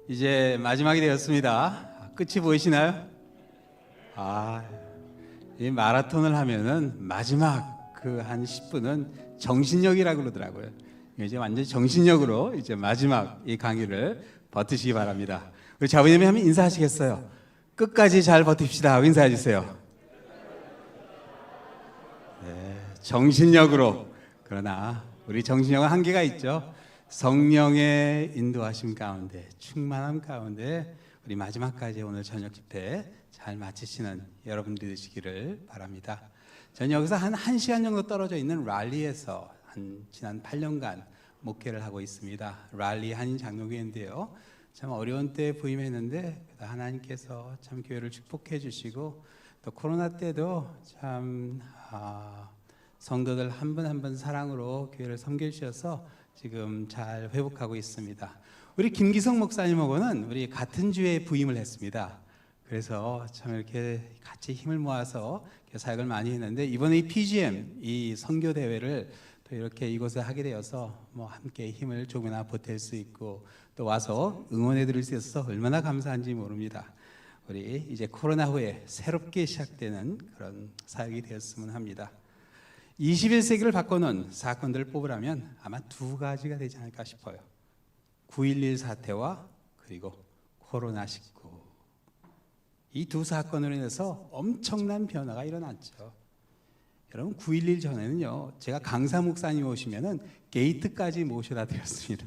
이제 마지막이 되었습니다. 끝이 보이시나요? 이 마라톤을 하면은 마지막 그 한 10분은 정신력이라고 그러더라고요. 이제 완전 정신력으로 이제 마지막 이 강의를 버티시기 바랍니다. 우리 자부님이 하면 인사하시겠어요? 끝까지 잘 버팁시다 하고 인사해 주세요. 네, 정신력으로. 그러나 우리 정신력은 한계가 있죠. 성령의 인도하심 가운데, 충만함 가운데 우리 마지막까지 오늘 저녁 집회 잘 마치시는 여러분들이 되시기를 바랍니다. 저는 여기서 한 1시간 정도 떨어져 있는 랄리에서 지난 8년간 목회를 하고 있습니다. 랄리 한인 장로교회인데요. 참 어려운 때에 부임했는데 하나님께서 참 교회를 축복해 주시고 또 코로나 때도 참 성도들 한 분 한 분 사랑으로 교회를 섬겨주셔서 지금 잘 회복하고 있습니다. 우리 김기성 목사님하고는 우리 같은 주에 부임을 했습니다. 그래서 참 이렇게 같이 힘을 모아서 사역을 많이 했는데 이번에 이 PGM 이 선교 대회를 또 이렇게 이곳에 하게 되어서 뭐 함께 힘을 조금이나 보탤 수 있고 또 와서 응원해 드릴 수 있어서 얼마나 감사한지 모릅니다. 우리 이제 코로나 후에 새롭게 시작되는 그런 사역이 되었으면 합니다. 21세기를 바꿔놓은 사건들을 뽑으라면 아마 두 가지가 되지 않을까 싶어요. 9.11 사태와 그리고 코로나19. 이 두 사건으로 인해서 엄청난 변화가 일어났죠. 여러분 9.11 전에는요, 제가 강사 목사님 오시면은 게이트까지 모셔다 드렸습니다.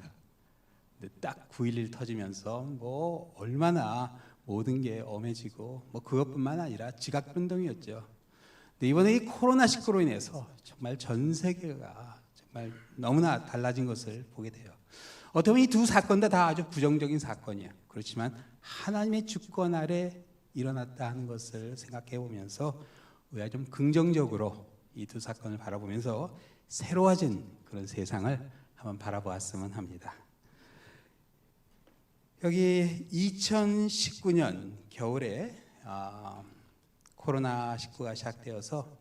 근데 딱 9.11 터지면서 뭐 얼마나 모든 게 엄해지고 뭐 그것뿐만 아니라 지각변동이었죠. 근데 이번에 이 코로나19로 인해서 정말 전 세계가 정말 너무나 달라진 것을 보게 돼요. 어떻게 보면 이 두 사건 다 아주 부정적인 사건이에요. 그렇지만 하나님의 주권 아래 일어났다 하는 것을 생각해 보면서 우리가 좀 긍정적으로 이 두 사건을 바라보면서 새로워진 그런 세상을 한번 바라보았으면 합니다. 여기 2019년 겨울에 코로나19가 시작되어서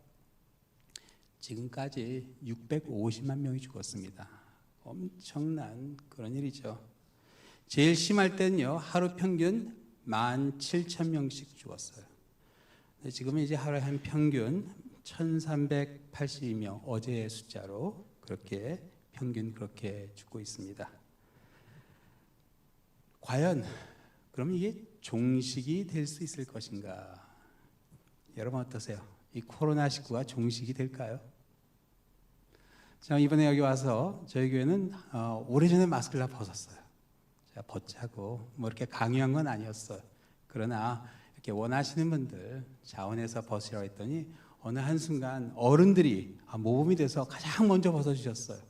지금까지 650만 명이 죽었습니다. 엄청난 그런 일이죠. 제일 심할 때는요, 하루 평균 17,000명씩 죽었어요. 지금은 이제 하루에 한 평균 1,382명, 어제의 숫자로 그렇게 평균 그렇게 죽고 있습니다. 과연 그럼 이게 종식이 될 수 있을 것인가? 여러분 어떠세요? 이 코로나19가 종식이 될까요? 제가 이번에 여기 와서 저희 교회는 오래전에 마스크를 다 벗었어요. 제가 벗자고 뭐 이렇게 강요한 건 아니었어요. 그러나 이렇게 원하시는 분들 자원해서 벗으라고 했더니 어느 한순간 어른들이 모범이 돼서 가장 먼저 벗어주셨어요.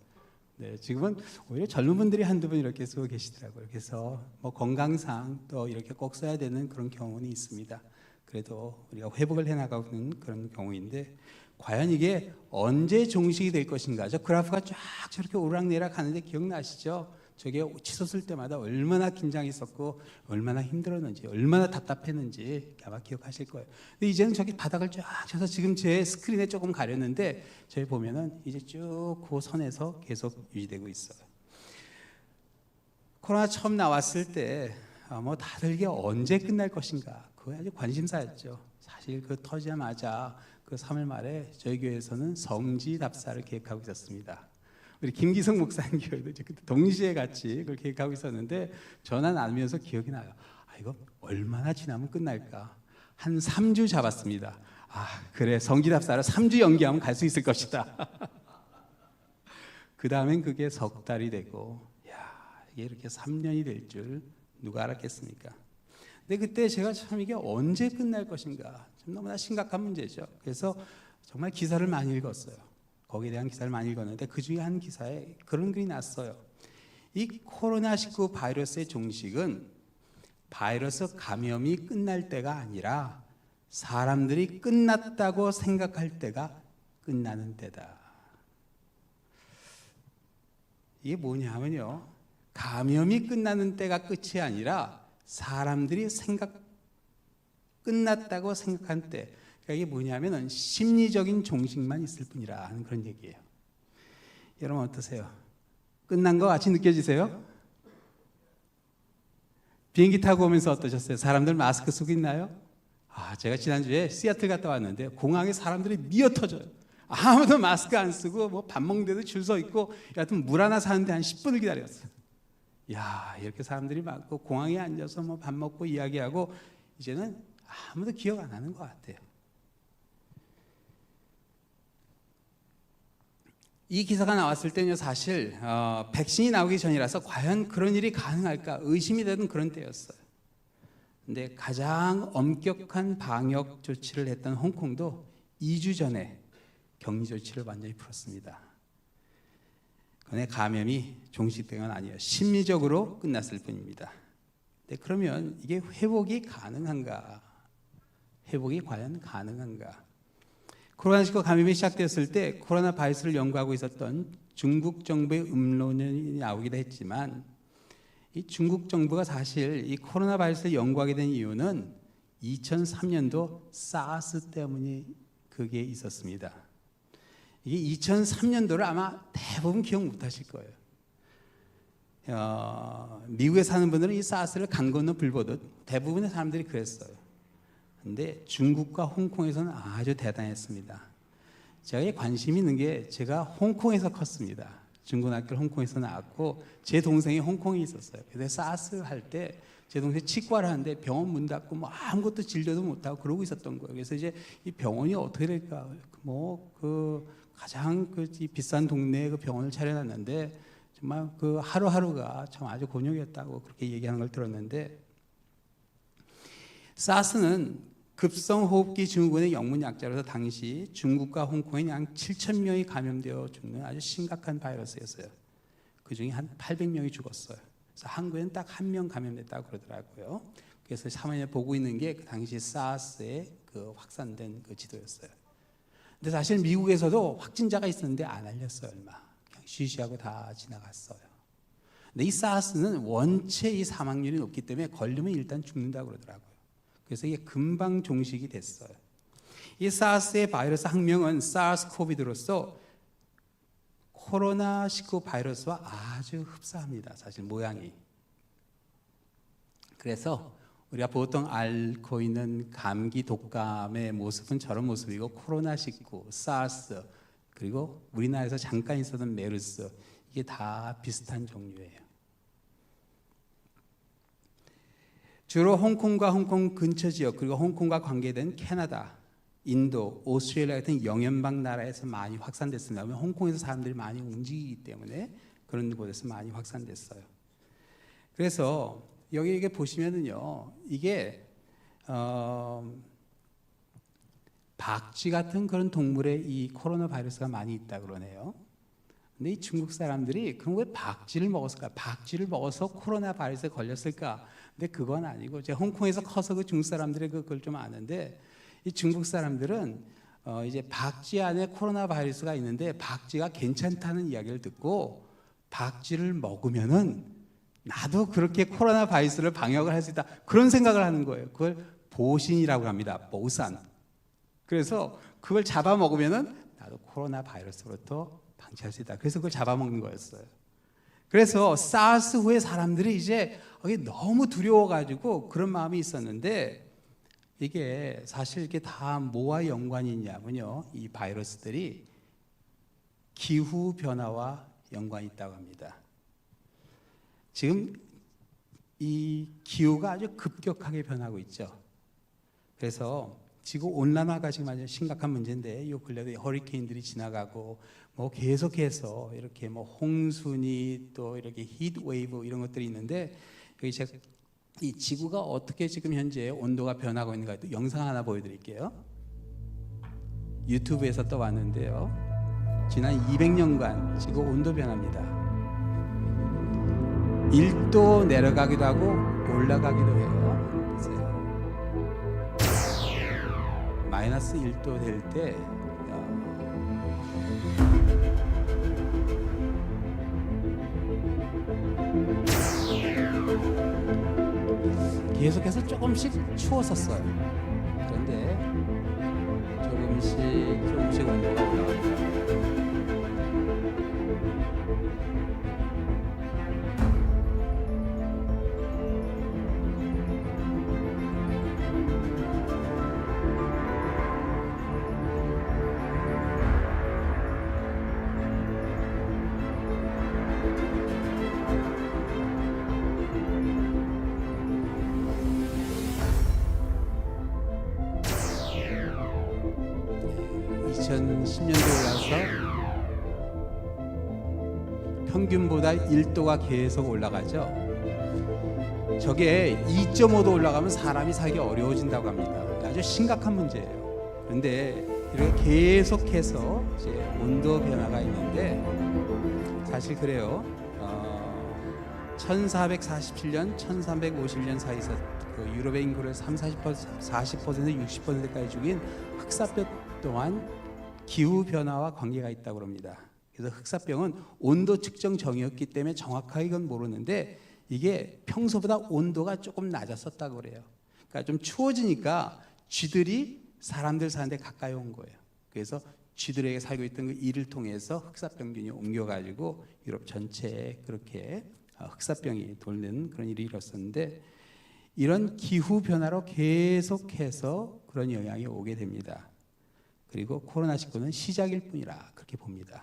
네, 지금은 오히려 젊은 분들이 한두 분 이렇게 쓰고 계시더라고요. 그래서 뭐 건강상 또 이렇게 꼭 써야 되는 그런 경우는 있습니다. 그래도 우리가 회복을 해나가는 그런 경우인데 과연 이게 언제 종식이 될 것인가? 저 그래프가 쫙 저렇게 오르락내리락 하는데 기억나시죠? 저게 치솟을 때마다 얼마나 긴장했었고 얼마나 힘들었는지 얼마나 답답했는지 아마 기억하실 거예요. 근데 이제는 저기 바닥을 쫙 쳐서 지금 제 스크린에 조금 가렸는데 저희 보면은 이제 쭉 그 선에서 계속 유지되고 있어요. 코로나 처음 나왔을 때 뭐 다들 이게 언제 끝날 것인가 그거 아주 관심사였죠. 사실 그 터지자마자 그 3월 말에 저희 교회에서는 성지 답사를 계획하고 있었습니다. 우리 김기성 목사님 교회도 그때 동시에 같이 그걸 계획하고 있었는데 전화 나누면서 기억이 나요. 이거 얼마나 지나면 끝날까? 한 3주 잡았습니다. 그래 성지답사를 3주 연기하면 갈 수 있을 것이다. 그 다음엔 그게 석 달이 되고, 이게 이렇게 3년이 될 줄 누가 알았겠습니까? 근데 그때 제가 참 이게 언제 끝날 것인가? 좀 너무나 심각한 문제죠. 그래서 정말 기사를 많이 읽었어요. 거기에 대한 기사를 많이 읽었는데 그 중에 한 기사에 그런 글이 났어요. 이 코로나19 바이러스의 종식은 바이러스 감염이 끝날 때가 아니라 사람들이 끝났다고 생각할 때가 끝나는 때다. 이게 뭐냐면요, 감염이 끝나는 때가 끝이 아니라 사람들이 끝났다고 생각한 때, 그러니까 이게 뭐냐면은 심리적인 종식만 있을 뿐이라 하는 그런 얘기예요. 여러분 어떠세요? 끝난 것 같이 느껴지세요? 비행기 타고 오면서 어떠셨어요? 사람들 마스크 쓰고 있나요? 제가 지난주에 시애틀 갔다 왔는데 공항에 사람들이 미어 터져요. 아무도 마스크 안 쓰고 뭐 밥 먹는데도 줄 서 있고, 여하튼 물 하나 사는데 한 10분을 기다렸어요. 이렇게 사람들이 많고 공항에 앉아서 뭐 밥 먹고 이야기하고 이제는 아무도 기억 안 하는 것 같아요. 이 기사가 나왔을 때는요, 사실 백신이 나오기 전이라서 과연 그런 일이 가능할까 의심이 되는 그런 때였어요. 근데 가장 엄격한 방역 조치를 했던 홍콩도 2주 전에 격리 조치를 완전히 풀었습니다. 그런데 감염이 종식된 건 아니에요. 심리적으로 끝났을 뿐입니다. 근데 그러면 이게 회복이 가능한가? 회복이 과연 가능한가? 코로나19 감염이 시작됐을 때 코로나 바이러스를 연구하고 있었던 중국 정부의 음론이 나오기도 했지만, 이 중국 정부가 사실 이 코로나 바이러스를 연구하게 된 이유는 2003년도 사스 때문에 그게 있었습니다. 이게 2003년도를 아마 대부분 기억 못 하실 거예요. 미국에 사는 분들은 이 사스를 강 건너 불 보듯 대부분의 사람들이 그랬어요. 근데 중국과 홍콩에서는 아주 대단했습니다. 제가 관심 있는 게, 제가 홍콩에서 컸습니다. 중고등학교를 홍콩에서 나왔고 제 동생이 홍콩에 있었어요. 그래서 사스 할 때 제 동생이 치과를 하는데 병원 문 닫고 뭐 아무것도 진료도 못하고 그러고 있었던 거예요. 그래서 이제 이 병원이 어떻게 될까, 가장 비싼 동네에 그 병원을 차려놨는데 정말 그 하루하루가 참 아주 곤욕이었다고 그렇게 얘기하는 걸 들었는데, 사스는 급성호흡기 증후군의 영문 약자로서 당시 중국과 홍콩에 약 7,000명이 감염되어 죽는 아주 심각한 바이러스였어요. 그 중에 한 800명이 죽었어요. 그래서 한국에는 딱 1명 감염됐다고 그러더라고요. 그래서 사면에 보고 있는 게 그 당시 사스의 그 확산된 그 지도였어요. 근데 사실 미국에서도 확진자가 있었는데 안 알렸어요. 얼마. 그냥 쉬쉬하고 다 지나갔어요. 근데 이 사스는 원체 이 사망률이 높기 때문에 걸리면 일단 죽는다고 그러더라고요. 그래서 이게 금방 종식이 됐어요. 이 사스의 바이러스 학명은 사르스코비드로서 코로나19 바이러스와 아주 흡사합니다. 사실 모양이. 그래서 우리가 보통 앓고 있는 감기 독감의 모습은 저런 모습이고, 코로나19, 사스, 그리고 우리나라에서 잠깐 있었던 메르스, 이게 다 비슷한 종류예요. 주로 홍콩과 홍콩 근처 지역, 그리고 홍콩과 관계된 캐나다, 인도, 오스트레일리아 같은 영연방 나라에서 많이 확산됐습니다. 왜냐하면 홍콩에서 사람들이 많이 움직이기 때문에 그런 곳에서 많이 확산됐어요. 그래서 여기 이게 보시면은요, 이게 박쥐 같은 그런 동물에 이 코로나 바이러스가 많이 있다 그러네요. 근데 이 중국 사람들이 그럼 왜 박쥐를 먹었을까? 박쥐를 먹어서 코로나 바이러스에 걸렸을까? 근데 그건 아니고, 제가 홍콩에서 커서 그 중국 사람들의 그걸 좀 아는데, 이 중국 사람들은 이제 박쥐 안에 코로나 바이러스가 있는데 박쥐가 괜찮다는 이야기를 듣고 박쥐를 먹으면은 나도 그렇게 코로나 바이러스를 방역을 할 수 있다, 그런 생각을 하는 거예요. 그걸 보신이라고 합니다. 보산. 그래서 그걸 잡아먹으면은 나도 코로나 바이러스로부터 방치할 수 있다. 그래서 그걸 잡아먹는 거였어요. 그래서 사스 후에 사람들이 이제 너무 두려워가지고 그런 마음이 있었는데, 이게 사실 이게 다 뭐와 연관이 있냐면요, 이 바이러스들이 기후 변화와 연관이 있다고 합니다. 지금 이 기후가 아주 급격하게 변하고 있죠. 그래서 지구 온난화가 지금 아주 심각한 문제인데, 이 근래도 허리케인들이 지나가고 뭐 계속해서 이렇게 뭐 홍수니 또 이렇게 히트 웨이브 이런 것들이 있는데, 여기 제가 이 지구가 어떻게 지금 현재 온도가 변하고 있는가 영상 하나 보여드릴게요. 유튜브에서 떠왔는데요, 지난 200년간 지구 온도 변화입니다. 1도 내려가기도 하고 올라가기도 해요. 보세요. 마이너스 1도 될 때 계속해서 조금씩 추웠었어요. 그런데 조금씩 온도가 올라갑니다. 10년도에 올라서 평균보다 1도가 계속 올라가죠. 저게 2.5도 올라가면 사람이 살기 어려워진다고 합니다. 아주 심각한 문제예요. 그런데 이렇게 계속해서 이제 온도 변화가 있는데 사실 그래요. 1447년, 1350년 사이 그 유럽의 인구를 30, 40%, 60%까지 죽인 흑사병 또한 기후 변화와 관계가 있다고 합니다. 그래서 흑사병은 온도 측정 정이었기 때문에 정확하게 이건 모르는데 이게 평소보다 온도가 조금 낮았었다고 그래요. 그러니까 좀 추워지니까 쥐들이 사람들 사는데 가까이 온 거예요. 그래서 쥐들에게 살고 있던 그 이를 통해서 흑사병균이 옮겨가지고 유럽 전체에 그렇게 흑사병이 돌는 그런 일이 일었었는데 이런 기후 변화로 계속해서 그런 영향이 오게 됩니다. 그리고 코로나19는 시작일 뿐이라 그렇게 봅니다.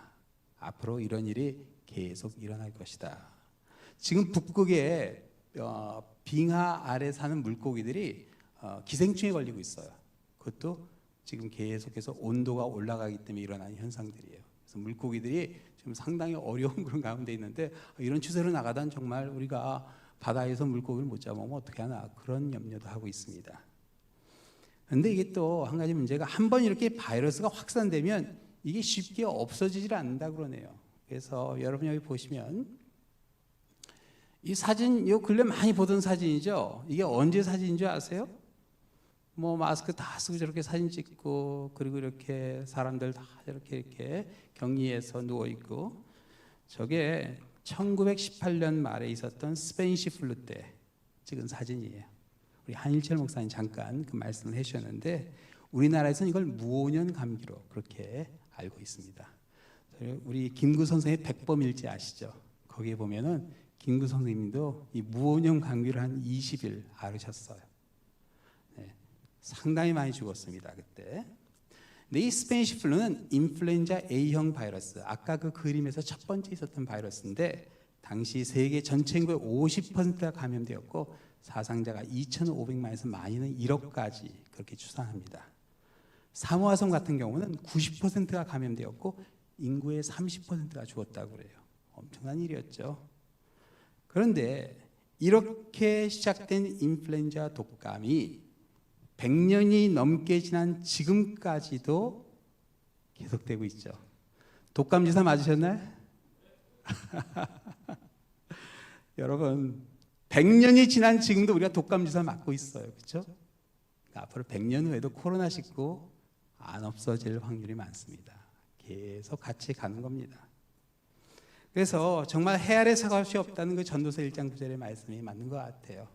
앞으로 이런 일이 계속 일어날 것이다. 지금 북극에 빙하 아래 사는 물고기들이 기생충에 걸리고 있어요. 그것도 지금 계속해서 온도가 올라가기 때문에 일어나는 현상들이에요. 그래서 물고기들이 지금 상당히 어려운 그런 가운데 있는데 이런 추세로 나가다는 정말 우리가 바다에서 물고기를 못 잡으면 어떻게 하나 그런 염려도 하고 있습니다. 그런데 이게 또 한 가지 문제가 한번 이렇게 바이러스가 확산되면 이게 쉽게 없어지질 않는다 그러네요. 그래서 여러분 여기 보시면 이 사진 요 근래 많이 보던 사진이죠. 이게 언제 사진인 줄 아세요? 뭐 마스크 다 쓰고 저렇게 사진 찍고 그리고 이렇게 사람들 다 이렇게 격리해서 누워 있고 저게 1918년 말에 있었던 스페니시 플루 때 찍은 사진이에요. 우리 한일철 목사님 잠깐 그 말씀을 해주셨는데 우리나라에서는 이걸 무오년 감기로 그렇게 알고 있습니다. 우리 김구 선생의 백범일지 아시죠? 거기에 보면은 김구 선생님도 이 무오년 감기를 한 20일 앓으셨어요. 네, 상당히 많이 죽었습니다 그때. 근데 이 스페니시 플루는 인플루엔자 A형 바이러스, 아까 그 그림에서 첫 번째 있었던 바이러스인데 당시 세계 전체 인구의 50%가 감염되었고 사상자가 2,500만에서 많이는 1억까지 그렇게 추산합니다. 사모화성 같은 경우는 90%가 감염되었고 인구의 30%가 죽었다고 그래요. 엄청난 일이었죠. 그런데 이렇게 시작된 인플루엔자 독감이 100년이 넘게 지난 지금까지도 계속되고 있죠. 독감 주사 맞으셨나요? 여러분 100년이 지난 지금도 우리가 독감 주사 맞고 있어요. 그렇죠? 앞으로 100년 후에도 코로나19 안 없어질 확률이 많습니다. 계속 같이 가는 겁니다. 그래서 정말 해 아래 사과시 없다는 그 전도서 1장 9절의 말씀이 맞는 것 같아요.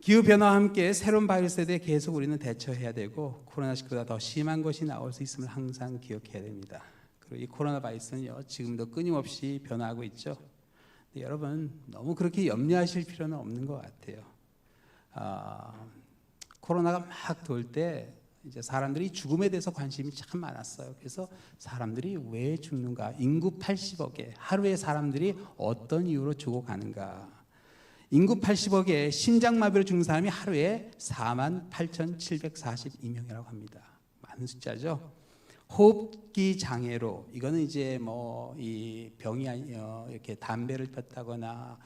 기후변화와 함께 새로운 바이러스에 대해 계속 우리는 대처해야 되고 코로나19보다 더 심한 것이 나올 수 있음을 항상 기억해야 됩니다. 그리고 이 코로나 바이러스는요 지금도 끊임없이 변화하고 있죠. 근데 여러분 너무 그렇게 염려하실 필요는 없는 것 같아요. 코로나가 막 돌 때 이제 사람들이 죽음에 대해서 관심이 참 많았어요. 그래서 사람들이 왜 죽는가? 인구 80억에 하루에 사람들이 어떤 이유로 죽어가는가? 인구 80억에 심장마비로 죽는 사람이 하루에 48,742명이라고 합니다. 많은 숫자죠. 호흡기 장애로 이거는 이제 뭐 이 병이 이렇게 담배를 폈다거나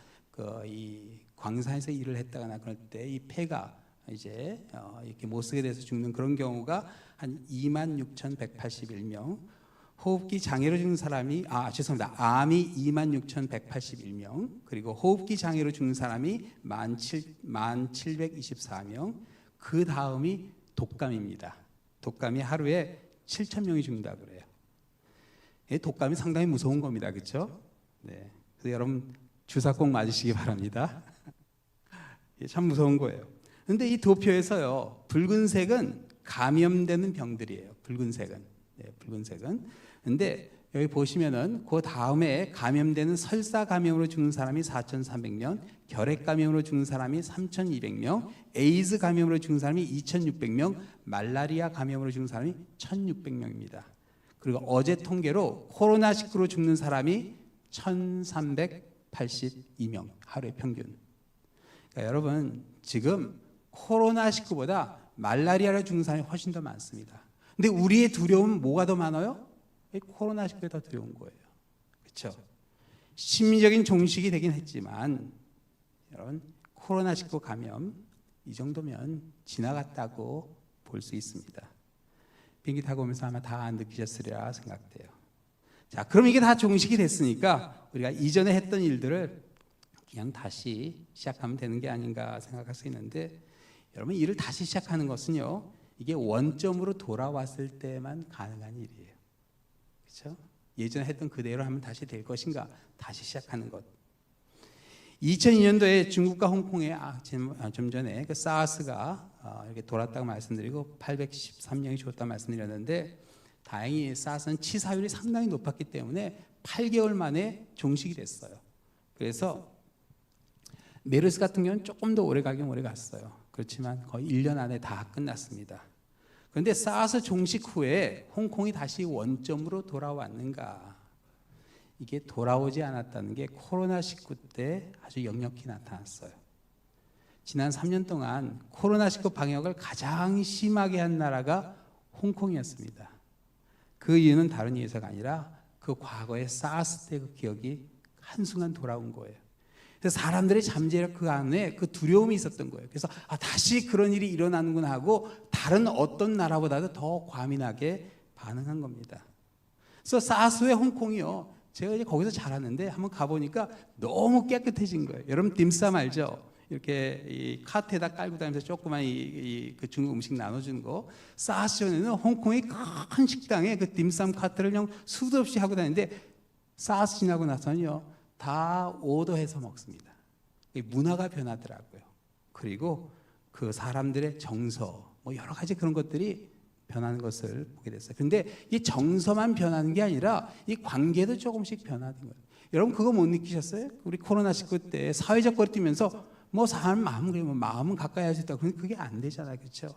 이 광산에서 일을 했다거나 그럴 때 이 폐가 이제 이렇게 못 쓰게 돼서 죽는 그런 경우가 한 26,181명. 호흡기 장애로 죽는 사람이 죄송합니다. 암이 26,181명. 그리고 호흡기 장애로 죽는 사람이 1724명. 그 다음이 독감입니다. 독감이 하루에 7,000명이 죽는다 그래요. 독감이 상당히 무서운 겁니다. 그렇죠? 네. 그래서 여러분 주사 꼭 맞으시기 바랍니다. 참 무서운 거예요. 그런데 이 도표에서요, 붉은색은 감염되는 병들이에요. 붉은색은. 네, 붉은색은. 근데 여기 보시면은 그 다음에 감염되는 설사 감염으로 죽는 사람이 4,300명, 결핵 감염으로 죽는 사람이 3,200명, 에이즈 감염으로 죽는 사람이 2,600명, 말라리아 감염으로 죽는 사람이 1,600명입니다. 그리고 어제 통계로 코로나19로 죽는 사람이 1,382명, 하루에 평균. 그러니까 여러분 지금 코로나19보다 말라리아로 죽는 사람이 훨씬 더 많습니다. 근데 우리의 두려움은 뭐가 더 많아요? 코로나19가 더 두려운 거예요. 그렇죠? 심리적인 종식이 되긴 했지만 여러분, 코로나19 감염 이 정도면 지나갔다고 볼 수 있습니다. 비행기 타고 오면서 아마 다 느끼셨으리라 생각돼요. 자, 그럼 이게 다 종식이 됐으니까 우리가 이전에 했던 일들을 그냥 다시 시작하면 되는 게 아닌가 생각할 수 있는데, 여러분, 일을 다시 시작하는 것은요, 이게 원점으로 돌아왔을 때만 가능한 일이에요. 그렇죠? 예전에 했던 그대로 하면 다시 될 것인가? 다시 시작하는 것. 2002년도에 중국과 홍콩에 좀 전에 그 사스가 이렇게 돌았다고 말씀드리고 813명이 죽었다고 말씀드렸는데, 다행히 사스는 치사율이 상당히 높았기 때문에 8개월 만에 종식이 됐어요. 그래서 메르스 같은 경우는 조금 더 오래 가긴 오래 갔어요. 그렇지만 거의 1년 안에 다 끝났습니다. 그런데 사스 종식 후에 홍콩이 다시 원점으로 돌아왔는가? 이게 돌아오지 않았다는 게 코로나19 때 아주 역력히 나타났어요. 지난 3년 동안 코로나19 방역을 가장 심하게 한 나라가 홍콩이었습니다. 그 이유는 다른 이유가 아니라 그 과거의 사스 때 그 기억이 한순간 돌아온 거예요. 그래서 사람들의 잠재력 그 안에 그 두려움이 있었던 거예요. 그래서 다시 그런 일이 일어나는구나 하고 다른 어떤 나라보다도 더 과민하게 반응한 겁니다. 그래서 사스 후에 홍콩이요, 제가 이제 거기서 자랐는데 한번 가보니까 너무 깨끗해진 거예요. 여러분 딤쌈 알죠? 이렇게 이 카트에다 깔고 다니면서 조그만 그 중국 음식 나눠주는 거. 사스 전에는 홍콩의 큰 식당에 그 딤쌈 카트를 그냥 수도 없이 하고 다니는데, 사스 지나고 나서는요 다 오더해서 먹습니다. 문화가 변하더라고요. 그리고 그 사람들의 정서, 뭐 여러 가지 그런 것들이 변하는 것을 보게 됐어요. 그런데 이 정서만 변하는 게 아니라 이 관계도 조금씩 변하는 거예요. 여러분 그거 못 느끼셨어요? 우리 코로나19 때 사회적 거리 뛰면서 뭐 사람 마음은 가까이 할 수 있다. 그런데 그게 안 되잖아요. 그렇죠?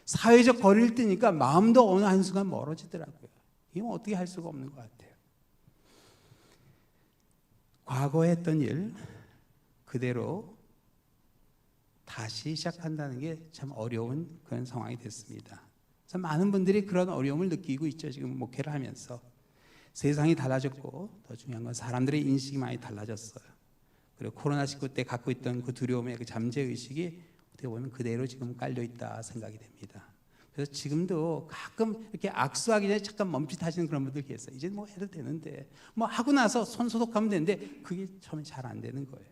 사회적 거리를 뛰니까 마음도 어느 한순간 멀어지더라고요. 이건 어떻게 할 수가 없는 것 같아요. 과거에 했던 일 그대로 다시 시작한다는 게 참 어려운 그런 상황이 됐습니다. 많은 분들이 그런 어려움을 느끼고 있죠. 지금 목회를 하면서. 세상이 달라졌고 더 중요한 건 사람들의 인식이 많이 달라졌어요. 그리고 코로나19 때 갖고 있던 그 두려움의 그 잠재의식이 어떻게 보면 그대로 지금 깔려있다 생각이 됩니다. 그래서 지금도 가끔 이렇게 악수하기 전에 잠깐 멈칫하시는 그런 분들 계세요. 이제 뭐 해도 되는데, 뭐 하고 나서 손 소독하면 되는데 그게 처음에 잘 안 되는 거예요.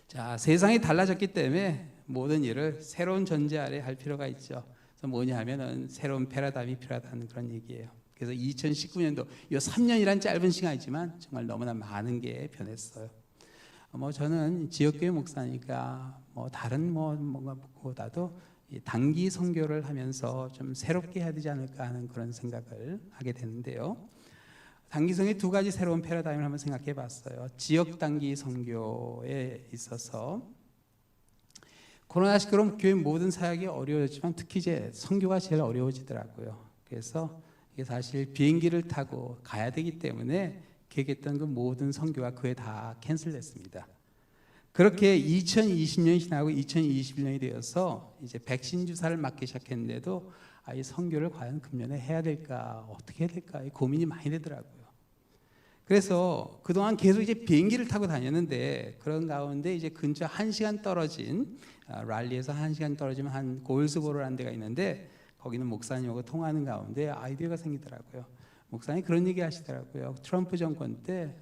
자, 세상이 달라졌기 때문에 모든 일을 새로운 전제 아래 할 필요가 있죠. 그래서 뭐냐 하면은 새로운 패러다임이 필요하다는 그런 얘기예요. 그래서 2019년도 이 3년이란 짧은 시간이지만 정말 너무나 많은 게 변했어요. 뭐 저는 지역교회 목사니까 뭐 다른 뭔가보다도 단기 선교를 하면서 좀 새롭게 해야 되지 않을까 하는 그런 생각을 하게 되는데요. 단기 선교의 두 가지 새로운 패러다임을 한번 생각해 봤어요. 지역 단기 선교에 있어서 코로나19로 교회 모든 사역이 어려워졌지만 특히 이제 선교가 제일 어려워지더라고요. 그래서 이게 사실 비행기를 타고 가야 되기 때문에 계획했던 그 모든 선교가 그에 다 캔슬됐습니다. 그렇게 2020년이 지나고 2021년이 되어서 이제 백신 주사를 맞기 시작했는데도 이 선교를 과연 금년에 해야 될까, 어떻게 해야 될까 고민이 많이 되더라고요. 그래서 그동안 계속 이제 비행기를 타고 다녔는데, 그런 가운데 이제 근처 1시간 떨어진 랄리에서 1시간 떨어지면 한 골스보로라는 데가 있는데, 거기는 목사님하고 통화하는 가운데 아이디어가 생기더라고요. 목사님이 그런 얘기 하시더라고요. 트럼프 정권 때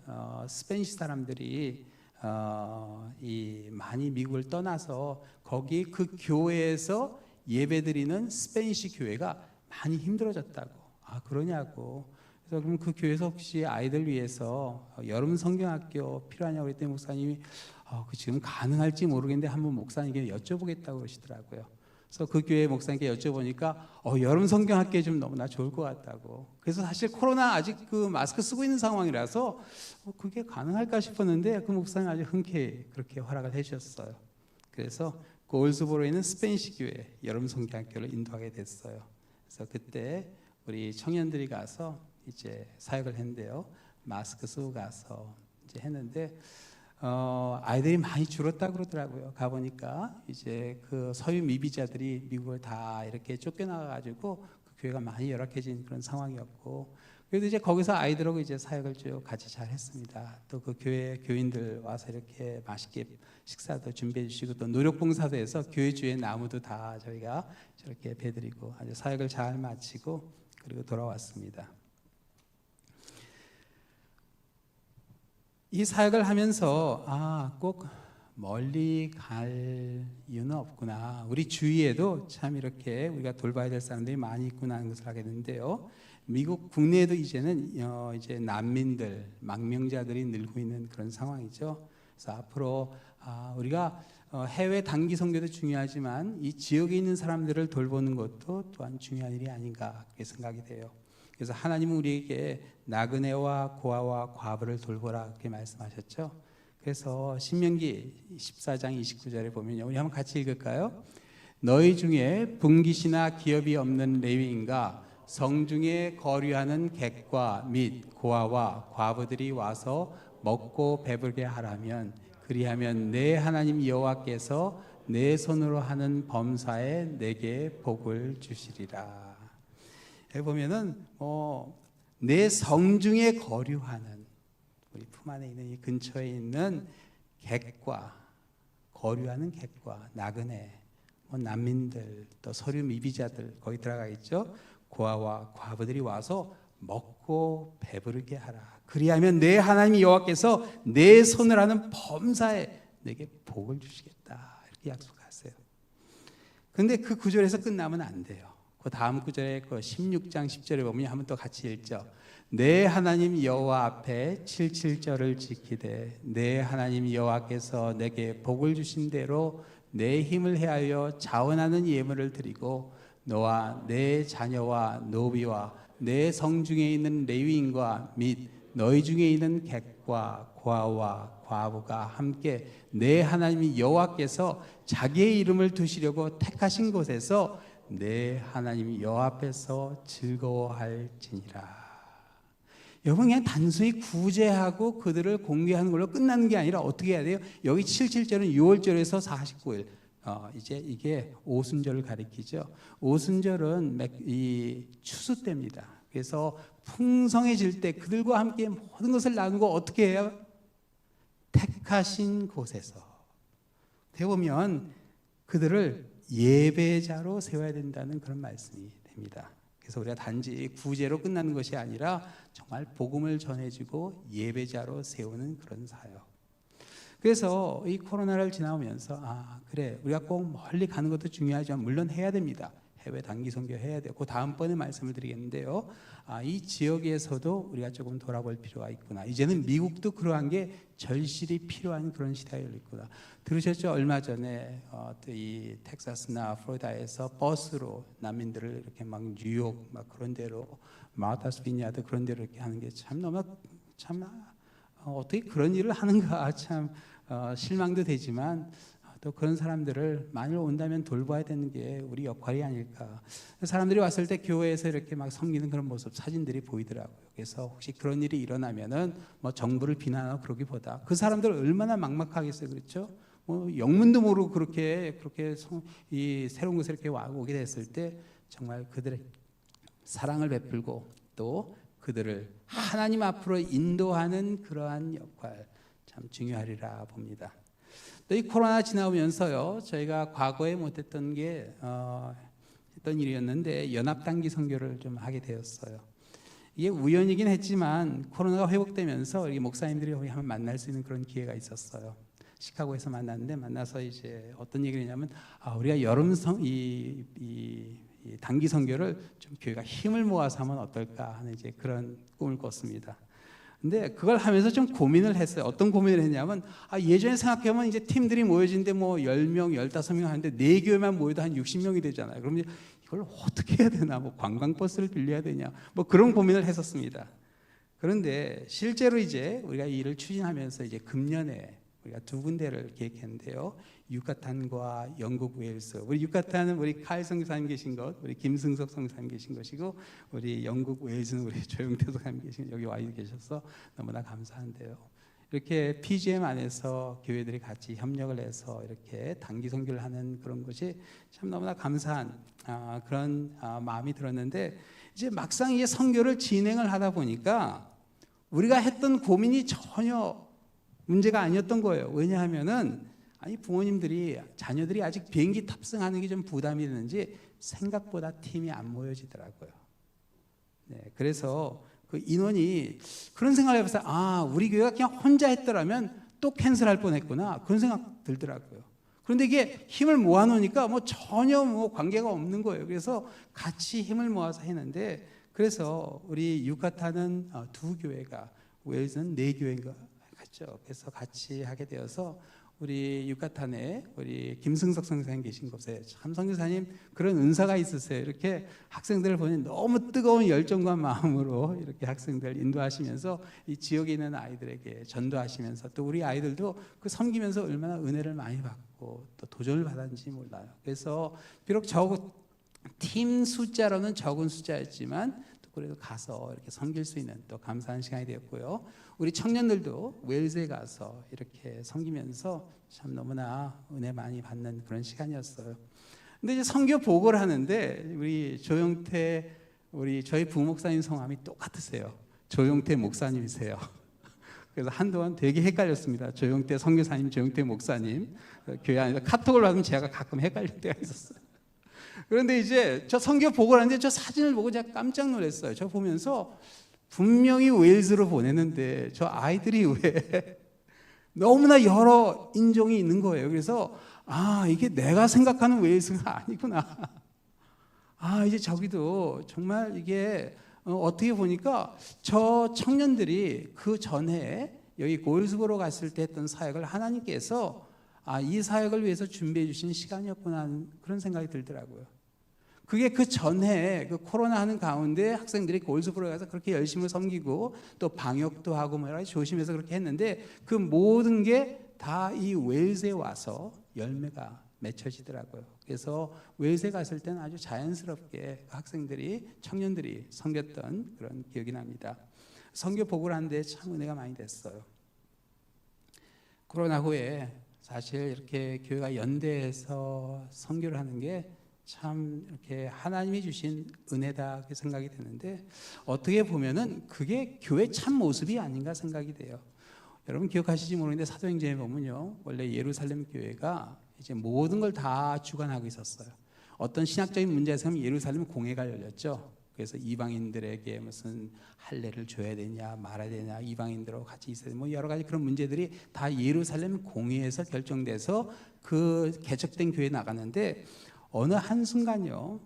스페니시 사람들이 많이 미국을 떠나서 거기 그 교회에서 예배드리는 스페니시 교회가 많이 힘들어졌다고. 그러냐고. 그래서 그럼 그 교회에서 혹시 아이들 위해서 여름 성경학교 필요하냐고 그랬더니 목사님이 그 지금 가능할지 모르겠는데 한번 목사님께 여쭤보겠다고 그러시더라고요. 그래서 그 교회 목사님께 여쭤보니까 여름 성경학교에 좀 너무나 좋을 것 같다고. 그래서 사실 코로나 아직 그 마스크 쓰고 있는 상황이라서 그게 가능할까 싶었는데 그 목사님 아주 흔쾌히 그렇게 허락을 해주셨어요. 그래서 골스보로에 있는 스페니시 교회 여름 성경학교를 인도하게 됐어요. 그래서 그때 우리 청년들이 가서 이제 사역을 했는데요. 마스크 쓰고 가서 이제 했는데 아이들이 많이 줄었다 그러더라고요. 가보니까 이제 그 서유 미비자들이 미국을 다 이렇게 쫓겨나가지고 그 교회가 많이 열악해진 그런 상황이었고, 그래도 이제 거기서 아이들하고 이제 사역을 쭉 같이 잘 했습니다. 또 그 교회 교인들 와서 이렇게 맛있게 식사도 준비해 주시고, 또 노력봉사도 해서 교회 주위에 나무도 다 저희가 저렇게 베드리고 아주 사역을 잘 마치고 그리고 돌아왔습니다. 이 사역을 하면서 꼭 멀리 갈 이유는 없구나. 우리 주위에도 참 이렇게 우리가 돌봐야 될 사람들이 많이 있구나 하는 것을 하게 되는데요. 미국 국내에도 이제는 이제 난민들, 망명자들이 늘고 있는 그런 상황이죠. 그래서 앞으로 우리가 해외 단기 선교도 중요하지만 이 지역에 있는 사람들을 돌보는 것도 또한 중요한 일이 아닌가 그렇게 생각이 돼요. 그래서 하나님은 우리에게 나그네와 고아와 과부를 돌보라 그렇게 말씀하셨죠. 그래서 신명기 14장 29절에 보면요, 우리 한번 같이 읽을까요? 너희 중에 분깃이나 기업이 없는 레위인과 성중에 거류하는 객과 및 고아와 과부들이 와서 먹고 배부르게 하라면, 그리하면 내 하나님 여호와께서 내 손으로 하는 범사에 내게 복을 주시리라. 여기 보면은 내 성중에 거류하는, 우리 품 안에 있는 이 근처에 있는 객과, 거류하는 객과 나그네, 난민들, 또 서류 미비자들 거기 들어가 있죠. 고아와 과부들이 와서 먹고 배부르게 하라. 그리하면 내 하나님 여호와께서 내 손을 하는 범사에 내게 복을 주시겠다 이렇게 약속하세요. 그런데 그 구절에서 끝나면 안 돼요. 그 다음 구절에 그 16장 10절에 보면 한번 또 같이 읽죠. 내 하나님 여호와 앞에 77절을 지키되 내 하나님 여호와께서 내게 복을 주신 대로 내 힘을 해하여 자원하는 예물을 드리고 너와 내 자녀와 노비와 내 성중에 있는 레위인과 및 너희 중에 있는 객과 고아와 과부가 함께 내 하나님 여호와께서 자기의 이름을 두시려고 택하신 곳에서 내 하나님 여호와 앞에서 즐거워할지니라. 여러분, 그냥 단순히 구제하고 그들을 공개하는 걸로 끝나는 게 아니라 어떻게 해야 돼요? 여기 77절은 6월절에서 49일, 이제 이게 오순절을 가리키죠. 오순절은 이 추수 때입니다. 그래서 풍성해질 때 그들과 함께 모든 것을 나누고 어떻게 해요? 택하신 곳에서. 되보면 그들을 예배자로 세워야 된다는 그런 말씀이 됩니다. 그래서 우리가 단지 구제로 끝나는 것이 아니라 정말 복음을 전해주고 예배자로 세우는 그런 사역. 그래서 이 코로나를 지나오면서 그래, 우리가 꼭 멀리 가는 것도 중요하지만 물론 해야 됩니다. 해외 단기 선교 해야 되고, 그 다음번에 말씀을 드리겠는데요. 이 지역에서도 우리가 조금 돌아볼 필요가 있구나. 이제는 미국도 그러한 게 절실히 필요한 그런 시대에 있구나. 들으셨죠? 얼마 전에 이 텍사스나 플로리다에서 버스로 난민들을 이렇게 막 뉴욕 막 그런 데로, 마타스 비니아드 그런 데로 이렇게 하는 게 참 너무 어떻게 그런 일을 하는가 참 실망도 되지만, 또 그런 사람들을 만일 온다면 돌봐야 되는 게 우리 역할이 아닐까. 사람들이 왔을 때 교회에서 이렇게 막 섬기는 그런 모습 사진들이 보이더라고요. 그래서 혹시 그런 일이 일어나면은 정부를 비난하고 그러기보다 그 사람들 얼마나 막막하겠어요, 그렇죠? 영문도 모르고 그렇게 이 새로운 곳에 이렇게 오게 됐을 때 정말 그들의 사랑을 베풀고 또 그들을 하나님 앞으로 인도하는 그러한 역할 참 중요하리라 봅니다. 또 이 코로나 지나오면서요, 저희가 과거에 못했던 게 했던 일이었는데 연합단기 선교를 좀 하게 되었어요. 이게 우연이긴 했지만 코로나가 회복되면서 이 목사님들이 거기 한번 만날 수 있는 그런 기회가 있었어요. 시카고에서 만났는데, 만나서 이제 어떤 얘기를 했냐면 우리가 여름 이 단기 선교를 좀 교회가 힘을 모아서 하면 어떨까 하는 이제 그런 꿈을 꿨습니다. 근데 그걸 하면서 좀 고민을 했어요. 어떤 고민을 했냐면 예전에 생각해보면 이제 팀들이 모여지는데 10명, 15명 하는데 4교회만 모여도 한 60명이 되잖아요. 그럼 이걸 어떻게 해야 되나? 관광버스를 빌려야 되냐? 그런 고민을 했었습니다. 그런데 실제로 이제 우리가 이 일을 추진하면서 이제 금년에 우리가 2군데를 계획했는데요. 유카탄과 영국 웨일스. 우리 유카탄은 우리 칼 선교사님 계신 것, 우리 김승석 선교사님 계신 것이고, 우리 영국 웨일스는 우리 조영태 선교사님 계신 여기 와 계셔서 너무나 감사한데요. 이렇게 PGM 안에서 교회들이 같이 협력을 해서 이렇게 단기 선교를 하는 그런 것이 참 너무나 감사한 그런 마음이 들었는데, 이제 막상 이 선교를 진행을 하다 보니까 우리가 했던 고민이 전혀 문제가 아니었던 거예요. 왜냐하면은 부모님들이 자녀들이 아직 비행기 탑승하는 게 좀 부담이 되는지 생각보다 팀이 안 모여지더라고요. 네, 그래서 그 인원이 그런 생각을 해봤어요. 우리 교회가 그냥 혼자 했더라면 또 캔슬할 뻔했구나, 그런 생각 들더라고요. 그런데 이게 힘을 모아놓으니까 전혀 관계가 없는 거예요. 그래서 같이 힘을 모아서 했는데, 그래서 우리 유카탄은 두 교회가, 웨일즈는 네 교회가 같죠. 그래서 같이 하게 되어서 우리 유카탄에 우리 김승석 선생님 계신 곳에 참 선교사님 그런 은사가 있으세요. 이렇게 학생들을 보니 너무 뜨거운 열정과 마음으로 이렇게 학생들 인도하시면서 이 지역에 있는 아이들에게 전도하시면서, 또 우리 아이들도 그 섬기면서 얼마나 은혜를 많이 받고 또 도전을 받았는지 몰라요. 그래서 비록 팀 숫자로는 적은 숫자였지만 또 그래도 가서 이렇게 섬길 수 있는 또 감사한 시간이 되었고요. 우리 청년들도 웨일즈에 가서 이렇게 섬기면서 참 너무나 은혜 많이 받는 그런 시간이었어요. 근데 이제 선교 보고를 하는데 우리 조용태, 저희 부목사님 성함이 똑같으세요. 조용태 목사님이세요. 그래서 한동안 되게 헷갈렸습니다. 조용태 선교사님, 조용태 목사님. 교회 안에서 카톡을 받으면 제가 가끔 헷갈릴 때가 있었어요. 그런데 이제 저 선교 보고를 하는데 저 사진을 보고 제가 깜짝 놀랐어요. 저 보면서 분명히 웨일즈로 보내는데 저 아이들이 왜 너무나 여러 인종이 있는 거예요. 그래서 이게 내가 생각하는 웨일즈가 아니구나. 이제 저기도 정말 이게 어떻게 보니까 저 청년들이 그 전에 여기 골스보로 갔을 때 했던 사역을 하나님께서 이 사역을 위해서 준비해 주신 시간이었구나 하는 그런 생각이 들더라고요. 그게 그 전에 그 코로나 하는 가운데 학생들이 골스보로 가서 그렇게 열심히 섬기고 또 방역도 하고 여러 가지 조심해서 그렇게 했는데, 그 모든 게 다 이 웨일즈에 와서 열매가 맺혀지더라고요. 그래서 웨일즈에 갔을 때는 아주 자연스럽게 학생들이, 청년들이 섬겼던 그런 기억이 납니다. 선교 보고를 하는데 참 은혜가 많이 됐어요. 코로나 후에 사실 이렇게 교회가 연대해서 선교를 하는 게 참 이렇게 하나님이 주신 은혜다 생각이 되는데, 어떻게 보면은 그게 교회 참 모습이 아닌가 생각이 돼요. 여러분 기억하실지 모르겠는데 사도행전에 보면요, 원래 예루살렘 교회가 이제 모든 걸 다 주관하고 있었어요. 어떤 신학적인 문제에서 예루살렘 공회가 열렸죠. 그래서 이방인들에게 무슨 할례를 줘야 되냐 말아야 되냐, 이방인들하고 같이 있어야 되냐, 여러 가지 그런 문제들이 다 예루살렘 공회에서 결정돼서 그 개척된 교회에 나갔는데, 어느 한순간요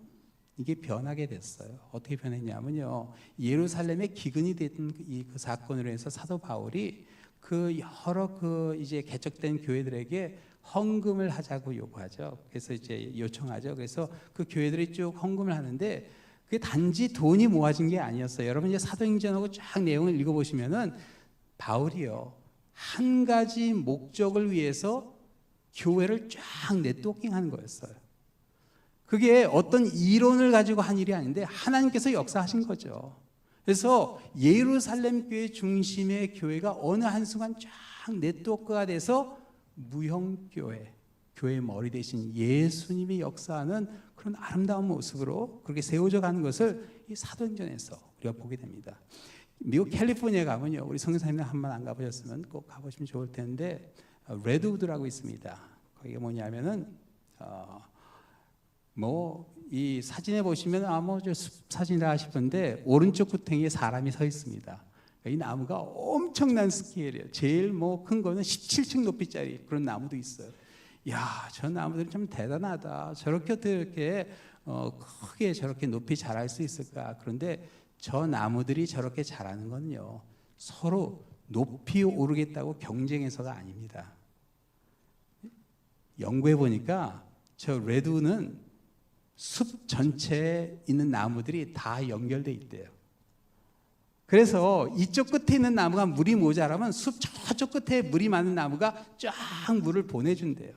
이게 변하게 됐어요. 어떻게 변했냐면요, 예루살렘에 기근이 됐던 그 사건으로 해서 사도 바울이 그 여러 이제 개척된 교회들에게 헌금을 하자고 요구하죠. 그래서 이제 요청하죠. 그래서 그 교회들이 쭉 헌금을 하는데 그게 단지 돈이 모아진 게 아니었어요. 여러분 이제 사도행전하고 쫙 내용을 읽어보시면은 바울이요 한 가지 목적을 위해서 교회를 쫙 네트워킹하는 거였어요. 그게 어떤 이론을 가지고 한 일이 아닌데 하나님께서 역사하신 거죠. 그래서 예루살렘 교회 중심의 교회가 어느 한순간 쫙 네트워크가 돼서 무형교회, 교회의 머리 대신 예수님이 역사하는 그런 아름다운 모습으로 그렇게 세워져 가는 것을 이 사도행전에서 우리가 보게 됩니다. 미국 캘리포니아에 가면요, 우리 선교사님들 한 번 안 가보셨으면 꼭 가보시면 좋을 텐데, 레드우드라고 있습니다. 거기가 뭐냐면은 이 사진에 보시면 저 숲 사진이라 싶은데 오른쪽 구탱이에 사람이 서 있습니다. 이 나무가 엄청난 스케일이에요. 제일 큰 거는 17층 높이짜리 그런 나무도 있어요. 저 나무들이 참 대단하다. 저렇게 어떻게 이렇게 크게 저렇게 높이 자랄 수 있을까? 그런데 저 나무들이 저렇게 자라는 건요, 서로 높이 오르겠다고 경쟁해서가 아닙니다. 연구해 보니까 저 레드우드는 숲 전체에 있는 나무들이 다 연결돼 있대요. 그래서 이쪽 끝에 있는 나무가 물이 모자라면 숲 저쪽 끝에 물이 많은 나무가 쫙 물을 보내준대요.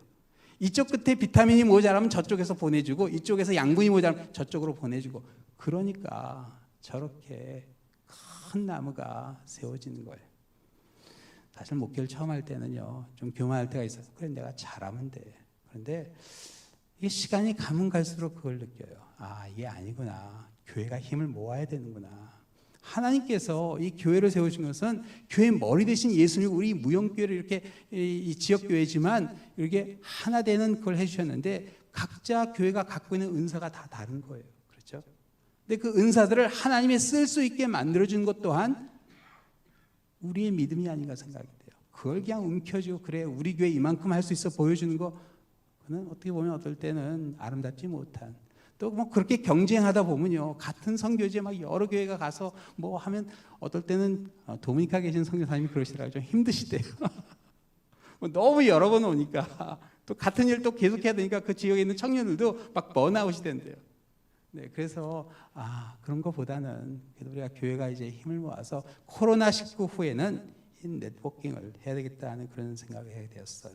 이쪽 끝에 비타민이 모자라면 저쪽에서 보내주고, 이쪽에서 양분이 모자라면 저쪽으로 보내주고, 그러니까 저렇게 큰 나무가 세워지는 거예요. 사실 목회를 처음 할 때는요, 좀 교만할 때가 있어서 그래 내가 잘하면 돼. 그런데 이게 시간이 가면 갈수록 그걸 느껴요. 아, 이게 아니구나. 교회가 힘을 모아야 되는구나. 하나님께서 이 교회를 세우신 것은 교회 머리 대신 예수님, 우리 무형교회를 이렇게 이 지역교회지만 이렇게 하나 되는 그걸 해주셨는데 각자 교회가 갖고 있는 은사가 다 다른 거예요. 그렇죠? 근데 그 은사들을 하나님이 쓸 수 있게 만들어준 것 또한 우리의 믿음이 아닌가 생각이 돼요. 그걸 그냥 움켜쥐고 그래 우리 교회 이만큼 할 수 있어 보여주는 거, 그는 어떻게 보면 어떨 때는 아름답지 못한, 또 뭐 그렇게 경쟁하다 보면요, 같은 선교지에 막 여러 교회가 가서 뭐 하면 어떨 때는 도미니카 계신 선교사님이 그러시더라고요. 좀 힘드시대요. 뭐 너무 여러 번 오니까 또 같은 일 또 계속해야 되니까 그 지역에 있는 청년들도 막 번아웃이 된대요. 네, 그래서 그런 것보다는 그래도 우리가 교회가 이제 힘을 모아서 코로나19 후에는 이 네트워킹을 해야 되겠다는 그런 생각을 하게 되었어요.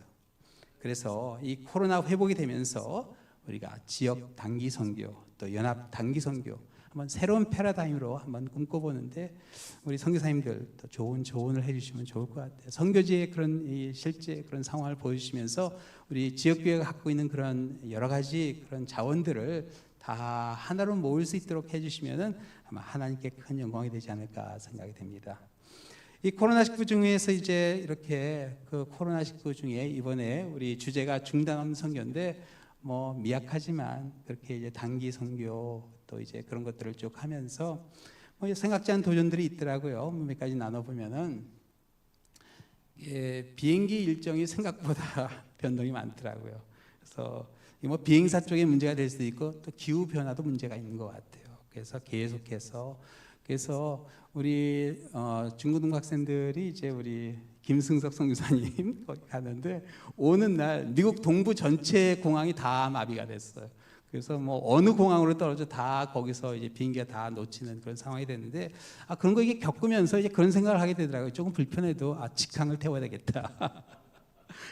그래서 이 코로나 회복이 되면서 우리가 지역 단기 선교, 또 연합 단기 선교, 한번 새로운 패러다임으로 한번 꿈꿔보는데 우리 선교사님들 또 좋은 조언을 해주시면 좋을 것 같아요. 선교지의 그런 이 실제 그런 상황을 보여주시면서 우리 지역교회가 갖고 있는 그런 여러 가지 그런 자원들을 다 하나로 모을 수 있도록 해주시면은 아마 하나님께 큰 영광이 되지 않을까 생각이 됩니다. 이 코로나19 중에서 이제 이렇게 그 코로나19 중에 이번에 우리 주제가 중단 선교인데 뭐 미약하지만 그렇게 이제 단기 선교 또 이제 그런 것들을 쭉 하면서 뭐 생각지 않은 도전들이 있더라고요. 몇 가지 나눠보면은 비행기 일정이 생각보다 변동이 많더라고요. 그래서 뭐 비행사 쪽에 문제가 될 수도 있고 또 기후 변화도 문제가 있는 것 같아요. 그래서 계속해서 우리 중고등학생들이 이제 우리 김승석 선교사님 거기 가는데 오는 날 미국 동부 전체 공항이 다 마비가 됐어요. 그래서 뭐 어느 공항으로 떨어져 다 거기서 이제 비행기가 다 놓치는 그런 상황이 됐는데 그런 거 이게 겪으면서 이제 그런 생각을 하게 되더라고요. 조금 불편해도 직항을 태워야 되겠다.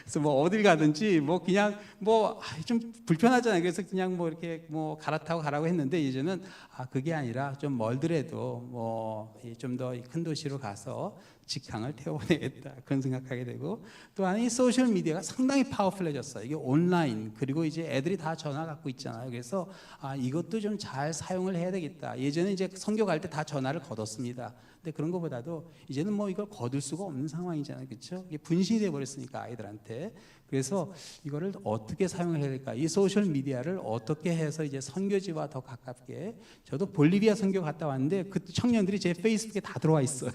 그래서 뭐 어딜 가든지 뭐 그냥 뭐 좀 불편하잖아요. 그래서 그냥 뭐 이렇게 뭐 갈아타고 가라고 했는데 이제는 그게 아니라 좀 멀더라도 뭐 좀 더 큰 도시로 가서 직항을 태워보내겠다 그런 생각하게 되고, 또한 이 소셜 미디어가 상당히 파워풀해졌어요. 이게 온라인 그리고 이제 애들이 다 전화 갖고 있잖아요. 그래서 이것도 좀 잘 사용을 해야 되겠다. 예전에 이제 선교 갈 때 다 전화를 거뒀습니다. 근데 그런 것보다도 이제는 뭐 이걸 거둘 수가 없는 상황이잖아요. 그렇죠? 이게 분신이 돼 버렸으니까 아이들한테. 그래서 이거를 어떻게 사용해야 될까? 이 소셜 미디어를 어떻게 해서 이제 선교지와 더 가깝게. 저도 볼리비아 선교 갔다 왔는데 그 청년들이 제 페이스북에 다 들어와 있어요.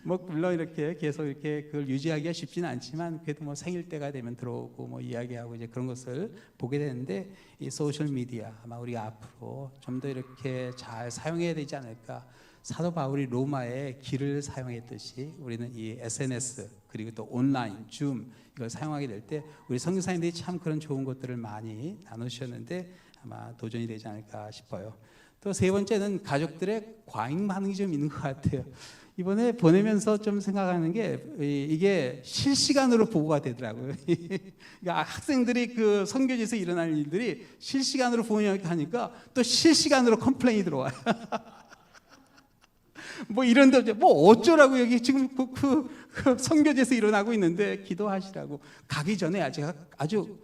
뭐 물론 이렇게 계속 이렇게 그걸 유지하기가 쉽지는 않지만 그래도 뭐 생일 때가 되면 들어오고 뭐 이야기하고 이제 그런 것을 보게 되는데, 이 소셜 미디어 아마 우리가 앞으로 좀 더 이렇게 잘 사용해야 되지 않을까. 사도 바울이 로마에 길을 사용했듯이 우리는 이 SNS 그리고 또 온라인, 줌 이걸 사용하게 될 때 우리 선교사님들이 참 그런 좋은 것들을 많이 나누셨는데 아마 도전이 되지 않을까 싶어요. 또 세 번째는 가족들의 과잉 반응이 좀 있는 것 같아요. 이번에 보내면서 좀 생각하는 게 이게 실시간으로 보고가 되더라고요. 그러니까 학생들이 그 선교지에서 일어나는 일들이 실시간으로 보니까 또 실시간으로 컴플레인이 들어와요. 뭐 이런데 뭐 어쩌라고, 여기 지금 그 선교지에서 일어나고 있는데 기도하시라고. 가기 전에 아주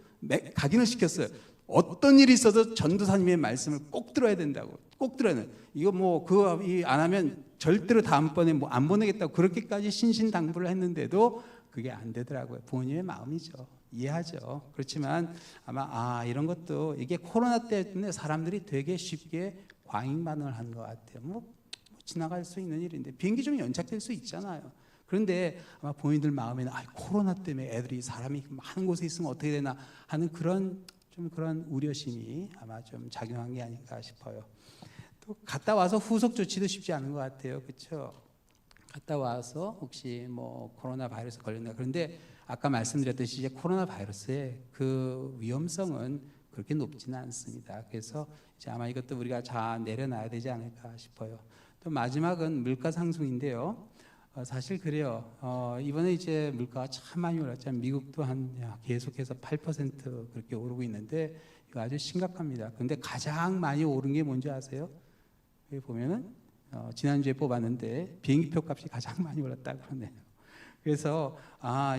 각인을 시켰어요. 어떤 일이 있어도 전도사님의 말씀을 꼭 들어야 된다고. 꼭 들어야 돼. 이거 뭐 그거 안 하면 절대로 다음번에 뭐 안 보내겠다고 그렇게까지 신신당부를 했는데도 그게 안 되더라고요. 부모님의 마음이죠. 이해하죠. 그렇지만 아마 이런 것도 이게 코로나 때문에 사람들이 되게 쉽게 과잉 반응을 하는 것 같아요. 뭐 지나갈 수 있는 일인데 비행기 좀 연착될 수 있잖아요. 그런데 아마 본인들 마음에는 코로나 때문에 애들이 사람이 많은 곳에 있으면 어떻게 되나 하는 그런 우려심이 아마 좀 작용한 게 아닌가 싶어요. 또 갔다 와서 후속 조치도 쉽지 않은 것 같아요. 그렇죠? 갔다 와서 혹시 뭐 코로나 바이러스 걸렸나. 그런데 아까 말씀드렸듯이 이제 코로나 바이러스의 그 위험성은 그렇게 높지는 않습니다. 그래서 이제 아마 이것도 우리가 잘 내려놔야 되지 않을까 싶어요. 또 마지막은 물가 상승인데요. 사실 그래요. 이번에 이제 물가가 참 많이 올랐잖아요. 미국도 계속해서 8% 그렇게 오르고 있는데 이거 아주 심각합니다. 그런데 가장 많이 오른 게 뭔지 아세요? 여기 보면은 지난주에 뽑았는데 비행기표 값이 가장 많이 올랐다고 그러네요. 그래서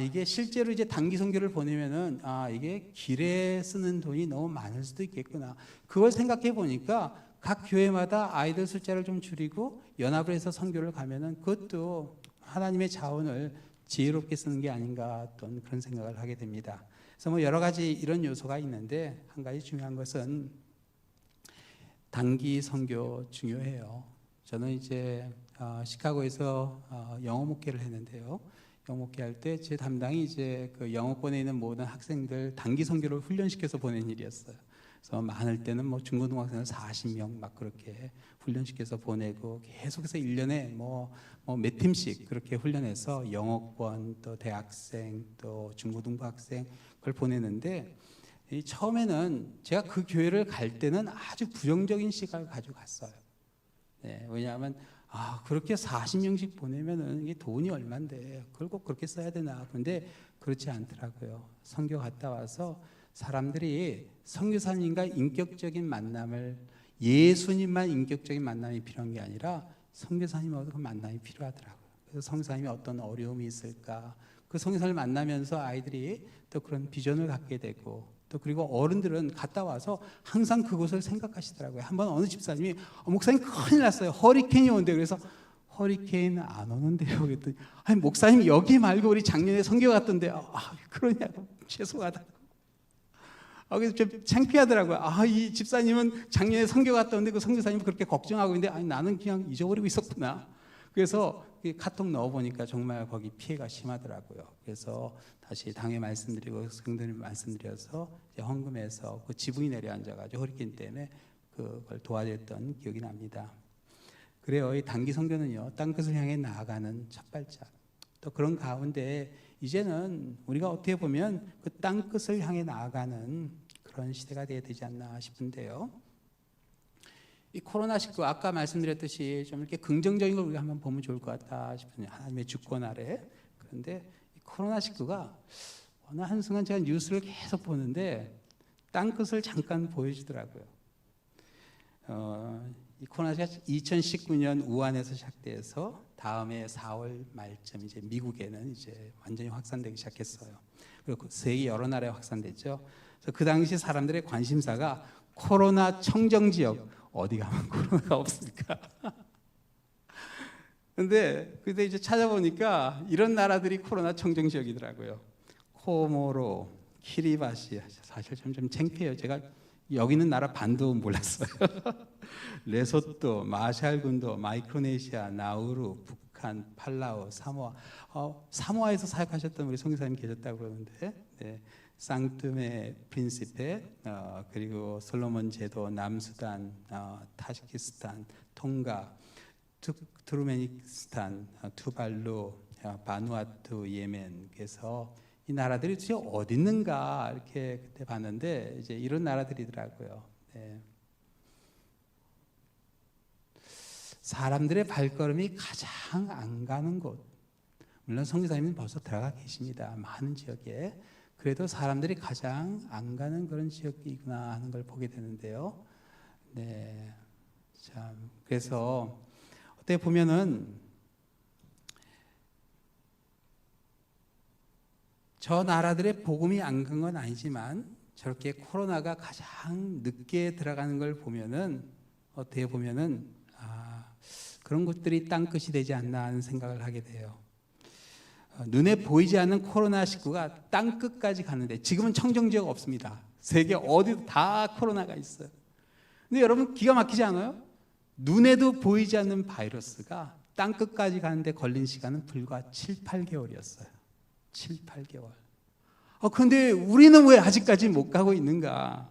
이게 실제로 이제 단기 선교를 보내면은 이게 길에 쓰는 돈이 너무 많을 수도 있겠구나. 그걸 생각해 보니까 각 교회마다 아이들 숫자를 좀 줄이고 연합을 해서 선교를 가면은 그것도 하나님의 자원을 지혜롭게 쓰는 게 아닌가 어떤 그런 생각을 하게 됩니다. 그래서 뭐 여러 가지 이런 요소가 있는데 한 가지 중요한 것은 단기 선교 중요해요. 저는 이제 시카고에서 영어 목회를 했는데요. 영어 목회할 때 제 담당이 이제 그 영어권에 있는 모든 학생들 단기 선교를 훈련시켜서 보낸 일이었어요. 그래서 많을 때는 뭐 중고등학생을 40명 막 그렇게 훈련시켜서 보내고 계속해서 1년에 몇 팀씩 그렇게 훈련해서 영어권 또 대학생 또 중고등부 학생 그걸 보내는데 처음에는 제가 그 교회를 갈 때는 아주 부정적인 시각을 가지고 갔어요. 네, 왜냐하면 그렇게 40명씩 보내면은 이게 돈이 얼만데 그걸 꼭 그렇게 써야 되나. 그런데 그렇지 않더라고요. 선교 갔다 와서 사람들이 선교사님과 인격적인 만남을 예수님만 인격적인 만남이 필요한 게 아니라 선교사님하고도 그 만남이 필요하더라고요. 그래서 선교사님이 어떤 어려움이 있을까 그 선교사를 만나면서 아이들이 또 그런 비전을 갖게 되고 또 그리고 어른들은 갔다 와서 항상 그곳을 생각하시더라고요. 한번 어느 집사님이 목사님 큰일 났어요. 허리케인이 온대. 그래서 허리케인 안 오는데요. 그랬더니 아니 목사님 여기 말고 우리 작년에 선교 갔던데 그러냐고 죄송하다고. 그래서 좀 창피하더라고요. 이 집사님은 작년에 선교 갔던데 그 선교사님은 그렇게 걱정하고 있는데 나는 그냥 잊어버리고 있었구나. 그래서 카톡 넣어보니까 정말 거기 피해가 심하더라고요. 그래서 다시 당에 말씀드리고 성도님 말씀드려서 헌금해서 그 지붕이 내려앉아가지고 허리케인 때문에 그걸 도와줬던 기억이 납니다. 그래요. 이 단기 선교는요, 땅끝을 향해 나아가는 첫 발짝. 또 그런 가운데 이제는 우리가 어떻게 보면 그 땅끝을 향해 나아가는 그런 시대가 되어야 되지 않나 싶은데요. 이 코로나19 아까 말씀드렸듯이 좀 이렇게 긍정적인 걸 우리가 한번 보면 좋을 것 같다 싶은데 하나님의 주권 아래. 그런데 이 코로나19가 어느 한순간 제가 뉴스를 계속 보는데 땅끝을 잠깐 보여주더라고요. 이 코로나19가 2019년 우한에서 시작돼서 다음해 4월 말쯤 이제 미국에는 이제 완전히 확산되기 시작했어요. 그리고 세계 여러 나라에 확산됐죠. 그래서 그 당시 사람들의 관심사가 코로나 청정 지역 어디 가면 코로나가 없을까? 근데 이제 찾아보니까 이런 나라들이 코로나 청정 지역이더라고요. 코모로, 키리바시, 사실 좀 창피해요. 제가 여기 있는 나라 반도 몰랐어요. 레소토, 마샬군도, 마이크로네시아, 나우루, 북한, 팔라우, 사모아. 사모아에서 사역하셨던 우리 선교사님 계셨다고 그러는데, 네. 상투메 프린시페, 그리고 솔로몬 제도, 남수단, 타지키스탄, 통가, 투르메니스탄, 투발루, 바누아투, 예멘. 그래서 이 나라들이 도대체 어디 있는가 이렇게 그때 봤는데 이제 이런 나라들이더라고요. 네. 사람들의 발걸음이 가장 안 가는 곳. 물론 선교사님은 벌써 들어가 계십니다. 많은 지역에. 그래도 사람들이 가장 안 가는 그런 지역이구나 하는 걸 보게 되는데요. 네, 참 그래서 어떻게 보면은 저 나라들의 복음이 안 간 건 아니지만 저렇게 코로나가 가장 늦게 들어가는 걸 보면은 어떻게 보면은 그런 것들이 땅끝이 되지 않나 하는 생각을 하게 돼요. 눈에 보이지 않는 코로나19가 땅끝까지 가는데 지금은 청정지역 없습니다. 세계 어디도 다 코로나가 있어요. 근데 여러분 기가 막히지 않아요? 눈에도 보이지 않는 바이러스가 땅끝까지 가는데 걸린 시간은 불과 7, 8개월이었어요. 7, 8개월. 그런데 우리는 왜 아직까지 못 가고 있는가?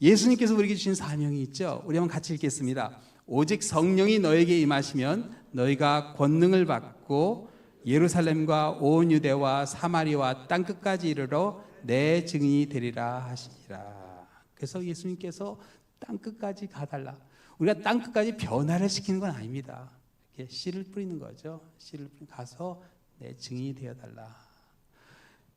예수님께서 우리에게 주신 사명이 있죠. 우리 한번 같이 읽겠습니다. 오직 성령이 너에게 임하시면 너희가 권능을 받고 예루살렘과 온 유대와 사마리와 땅끝까지 이르러 내 증인이 되리라 하시니라. 그래서 예수님께서 땅끝까지 가달라. 우리가 땅끝까지 변화를 시키는 건 아닙니다. 이렇게 씨를 뿌리는 거죠. 씨를 가서 내 증인이 되어달라.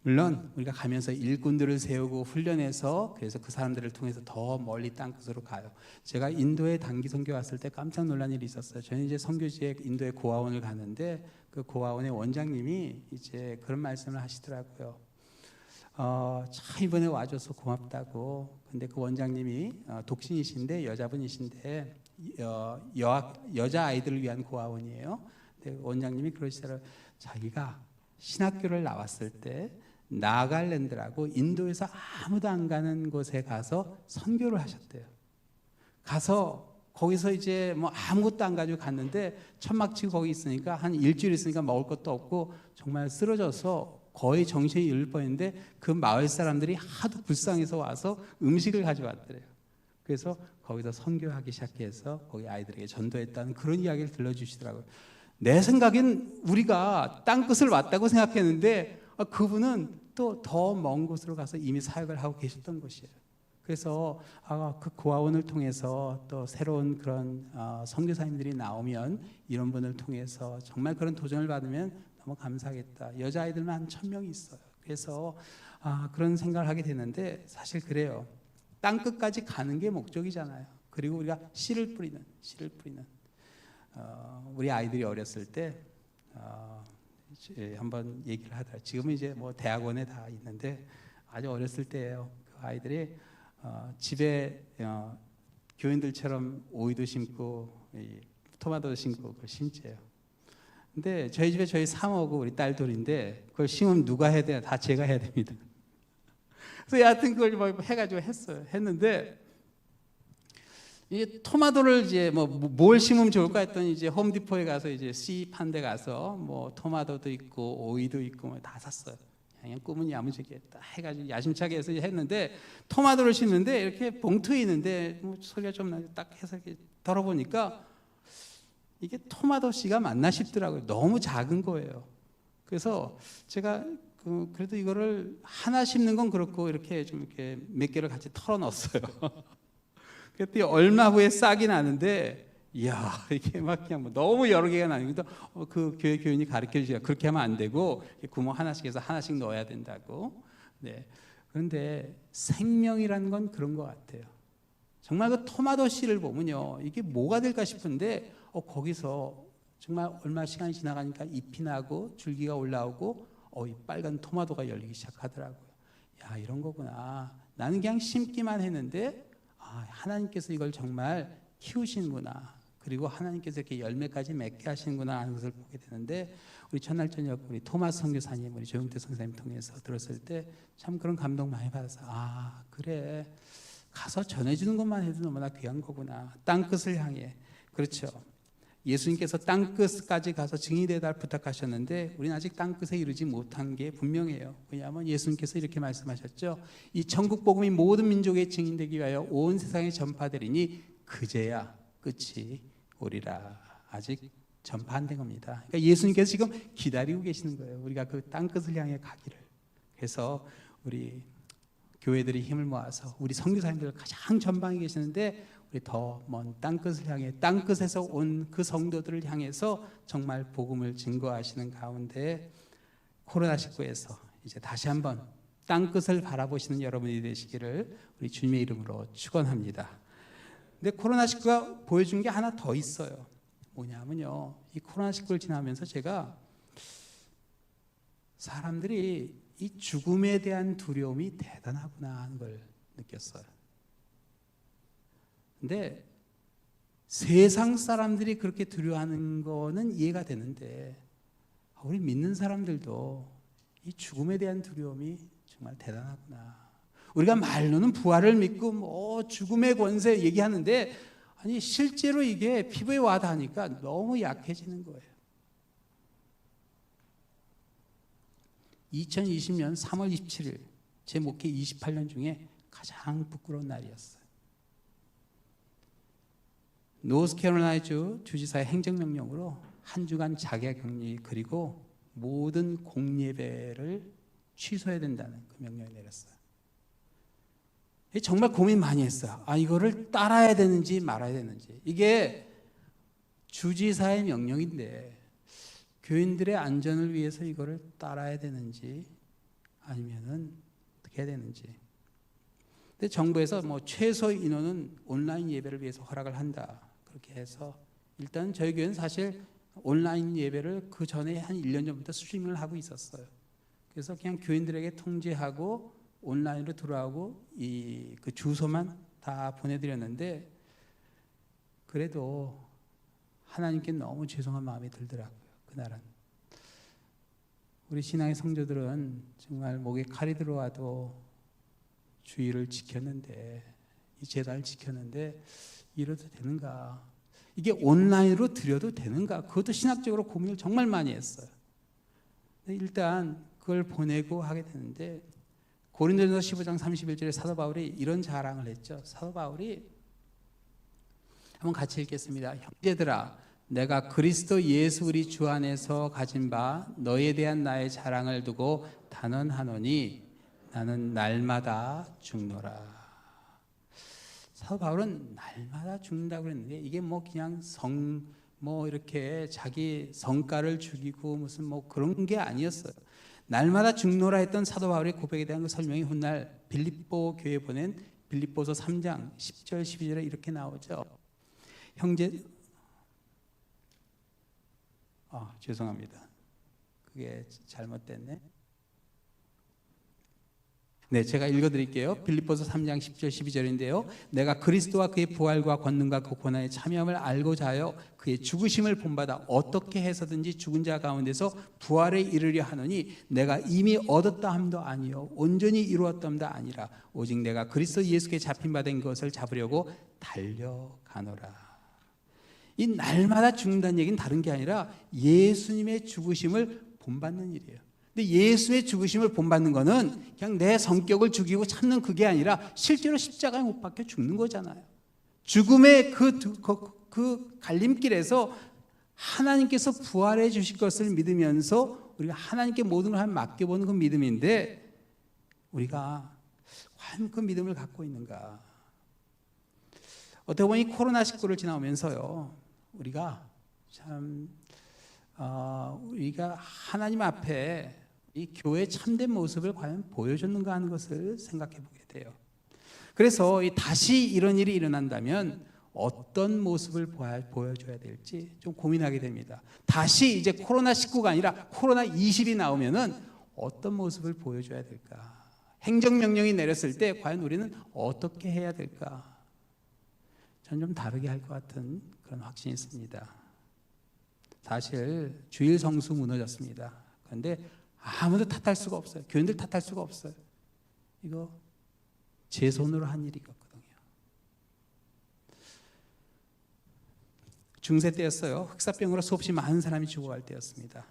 물론 우리가 가면서 일꾼들을 세우고 훈련해서 그래서 그 사람들을 통해서 더 멀리 땅끝으로 가요. 제가 인도에 단기 선교 왔을 때 깜짝 놀란 일이 있었어요. 저는 이제 선교지에 인도의 고아원을 가는데 그 고아원의 원장님이 이제 그런 말씀을 하시더라고요. 참 이번에 와줘서 고맙다고. 근데 그 원장님이 독신이신데 여자분이신데 여자 아이들을 위한 고아원이에요. 근데 원장님이 그러시더라고요. 자기가 신학교를 나왔을 때 나갈랜드라고 인도에서 아무도 안 가는 곳에 가서 선교를 하셨대요. 가서 거기서 이제 뭐 아무것도 안 가지고 갔는데 천막 치고 거기 있으니까 한 일주일 있으니까 먹을 것도 없고 정말 쓰러져서 거의 정신이 잃을 뻔했는데 그 마을 사람들이 하도 불쌍해서 와서 음식을 가져왔더래요. 그래서 거기서 선교하기 시작해서 거기 아이들에게 전도했다는 그런 이야기를 들려주시더라고요. 내 생각엔 우리가 땅끝을 왔다고 생각했는데 그분은 또 더 먼 곳으로 가서 이미 사역을 하고 계셨던 곳이에요. 그래서 그 고아원을 통해서 또 새로운 그런 선교사님들이 나오면 이런 분을 통해서 정말 그런 도전을 받으면 너무 감사하겠다. 여자아이들만 한 1000명이 있어요. 그래서 그런 생각을 하게 되는데 사실 그래요. 땅끝까지 가는 게 목적이잖아요. 그리고 우리가 씨를 뿌리는 우리 아이들이 어렸을 때 한번 얘기를 하더라. 지금은 이제 뭐 대학원에 다 있는데 아주 어렸을 때예요. 그 아이들이 집에 교인들처럼 오이도 심고 토마토도 심고 그걸 심재요. 근데 저희 집에 저희 사모고 우리 딸 둘인데 그걸 심으면 누가 해야 돼요? 다 제가 해야 됩니다. 그래서 여하튼 그걸 뭐 해가지고 했는데 이 토마토를 이제 뭘 심으면 좋을까 했더니 이제 홈디포에 가서 이제 씨 판 데 가서 뭐 토마토도 있고 오이도 있고 뭐 다 샀어요. 그냥 꿈은 야무지게 딱 해가지고 야심차게 해서 했는데 토마토를 심는데 이렇게 봉투에 있는데 뭐 소리가 좀 나게 딱 해서 이렇게 덜어보니까 이게 토마토 씨가 맞나 싶더라고요. 너무 작은 거예요. 그래서 제가 그래도 이거를 하나 심는 건 그렇고 이렇게 좀 이렇게 몇 개를 같이 털어 넣었어요. 그때 얼마 후에 싹이 나는데, 이야, 이게 막 그냥 너무 여러 개가 나니까 그 교회 교인이 가르쳐 주시가 그렇게 하면 안 되고 구멍 하나씩 해서 하나씩 넣어야 된다고. 네. 그런데 생명이라는 건 그런 것 같아요. 정말 그 토마토 씨를 보면요, 이게 뭐가 될까 싶은데 거기서 정말 얼마 시간이 지나가니까 잎이 나고 줄기가 올라오고 이 빨간 토마토가 열리기 시작하더라고요. 야, 이런 거구나. 나는 그냥 심기만 했는데 하나님께서 이걸 정말 키우시는구나. 그리고 하나님께서 이렇게 열매까지 맺게 하시는구나 하는 것을 보게 되는데 우리 첫날 저녁 우리 토마스 선교사님, 우리 조용태 선생님 통해서 들었을 때 참 그런 감동 많이 받아서 그래. 가서 전해주는 것만 해도 너무나 귀한 거구나. 땅끝을 향해. 그렇죠. 예수님께서 땅끝까지 가서 증인이 되달 부탁하셨는데 우리는 아직 땅끝에 이르지 못한 게 분명해요. 왜냐하면 예수님께서 이렇게 말씀하셨죠. 이 천국 복음이 모든 민족에 증인되기 위하여 온 세상에 전파되리니 그제야 끝이 오리라. 아직 전파 안 된 겁니다. 그러니까 예수님께서 지금 기다리고 계시는 거예요. 우리가 그 땅끝을 향해 가기를. 그래서 우리 교회들이 힘을 모아서 우리 선교사님들 가장 전방에 계시는데 우리 더 먼 땅끝을 향해 땅끝에서 온 그 성도들을 향해서 정말 복음을 증거하시는 가운데 코로나19에서 이제 다시 한번 땅끝을 바라보시는 여러분이 되시기를 우리 주님의 이름으로 축원합니다. 근데 코로나19가 보여준 게 하나 더 있어요. 뭐냐면요, 이 코로나19를 지나면서 제가 사람들이 이 죽음에 대한 두려움이 대단하구나 하는 걸 느꼈어요. 근데 세상 사람들이 그렇게 두려워하는 거는 이해가 되는데 우리 믿는 사람들도 이 죽음에 대한 두려움이 정말 대단하구나. 우리가 말로는 부활을 믿고 죽음의 권세 얘기하는데 아니 실제로 이게 피부에 와닿으니까 너무 약해지는 거예요. 2020년 3월 27일 제 목회 28년 중에 가장 부끄러운 날이었어요. 노스캐롤라이나주 주지사의 행정명령으로 한 주간 자가격리 그리고 모든 공예배를 취소해야 된다는 그 명령을 내렸어요. 정말 고민 많이 했어요. 이거를 따라야 되는지 말아야 되는지. 이게 주지사의 명령인데 교인들의 안전을 위해서 이거를 따라야 되는지 아니면은 어떻게 해야 되는지. 근데 정부에서 뭐 최소 인원은 온라인 예배를 위해서 허락을 한다. 그렇게 해서 일단 저희 교회는 사실 온라인 예배를 그 전에 한 1년 전부터 스트리밍을 하고 있었어요. 그래서 그냥 교인들에게 통지하고 온라인으로 들어가고 그 주소만 다 보내드렸는데 그래도 하나님께 너무 죄송한 마음이 들더라고요. 그날은 우리 신앙의 성도들은 정말 목에 칼이 들어와도 주의를 지켰는데 이 제단을 지켰는데 이래도 되는가? 이게 온라인으로 드려도 되는가? 그것도 신학적으로 고민을 정말 많이 했어요. 일단 그걸 보내고 하게 되는데 고린도전서 15장 31절에 사도 바울이 이런 자랑을 했죠. 사도 바울이 한번 같이 읽겠습니다. 형제들아, 내가 그리스도 예수 우리 주 안에서 가진 바 너에 대한 나의 자랑을 두고 단언하노니 나는 날마다 죽노라. 사도 바울은 날마다 죽는다고 그랬는데 이게 뭐 그냥 이렇게 자기 성과를 죽이고 무슨 뭐 그런 게 아니었어요. 날마다 죽노라 했던 사도 바울의 고백에 대한 그 설명이 훗날 빌립보 교회에 보낸 빌립보서 3장 10절 12절에 이렇게 나오죠. 형제 죄송합니다. 그게 잘못됐네. 네, 제가 읽어드릴게요. 빌립보서 3장 10절 12절인데요. 내가 그리스도와 그의 부활과 권능과 그 고난의 참여함을 알고자 하여 그의 죽으심을 본받아 어떻게 해서든지 죽은 자 가운데서 부활에 이르려 하노니 내가 이미 얻었다 함도 아니요 온전히 이루었다 함도 아니라 오직 내가 그리스도 예수께 잡힌 바 된 것을 잡으려고 달려가노라. 이 날마다 죽는다는 얘기는 다른 게 아니라 예수님의 죽으심을 본받는 일이에요. 근데 예수의 죽으심을 본받는 거는 그냥 내 성격을 죽이고 참는 그게 아니라 실제로 십자가에 못 박혀 죽는 거잖아요. 죽음의 그 갈림길에서 하나님께서 부활해 주실 것을 믿으면서 우리가 하나님께 모든 걸 맡겨보는 그 믿음인데 우리가 과연 그 믿음을 갖고 있는가? 어떻게 보면 코로나19를 지나오면서요 우리가 참 우리가 하나님 앞에 이 교회의 참된 모습을 과연 보여줬는가 하는 것을 생각해 보게 돼요. 그래서 다시 이런 일이 일어난다면 어떤 모습을 보여줘야 될지 좀 고민하게 됩니다. 다시 이제 코로나19가 아니라 코로나20이 나오면은 어떤 모습을 보여줘야 될까? 행정명령이 내렸을 때 과연 우리는 어떻게 해야 될까? 전 좀 다르게 할 것 같은 그런 확신이 있습니다. 사실 주일 성수 무너졌습니다. 그런데 아무도 탓할 수가 없어요. 교인들 탓할 수가 없어요. 이거 제 손으로 한 일이거든요. 중세 때였어요. 흑사병으로 수없이 많은 사람이 죽어갈 때였습니다.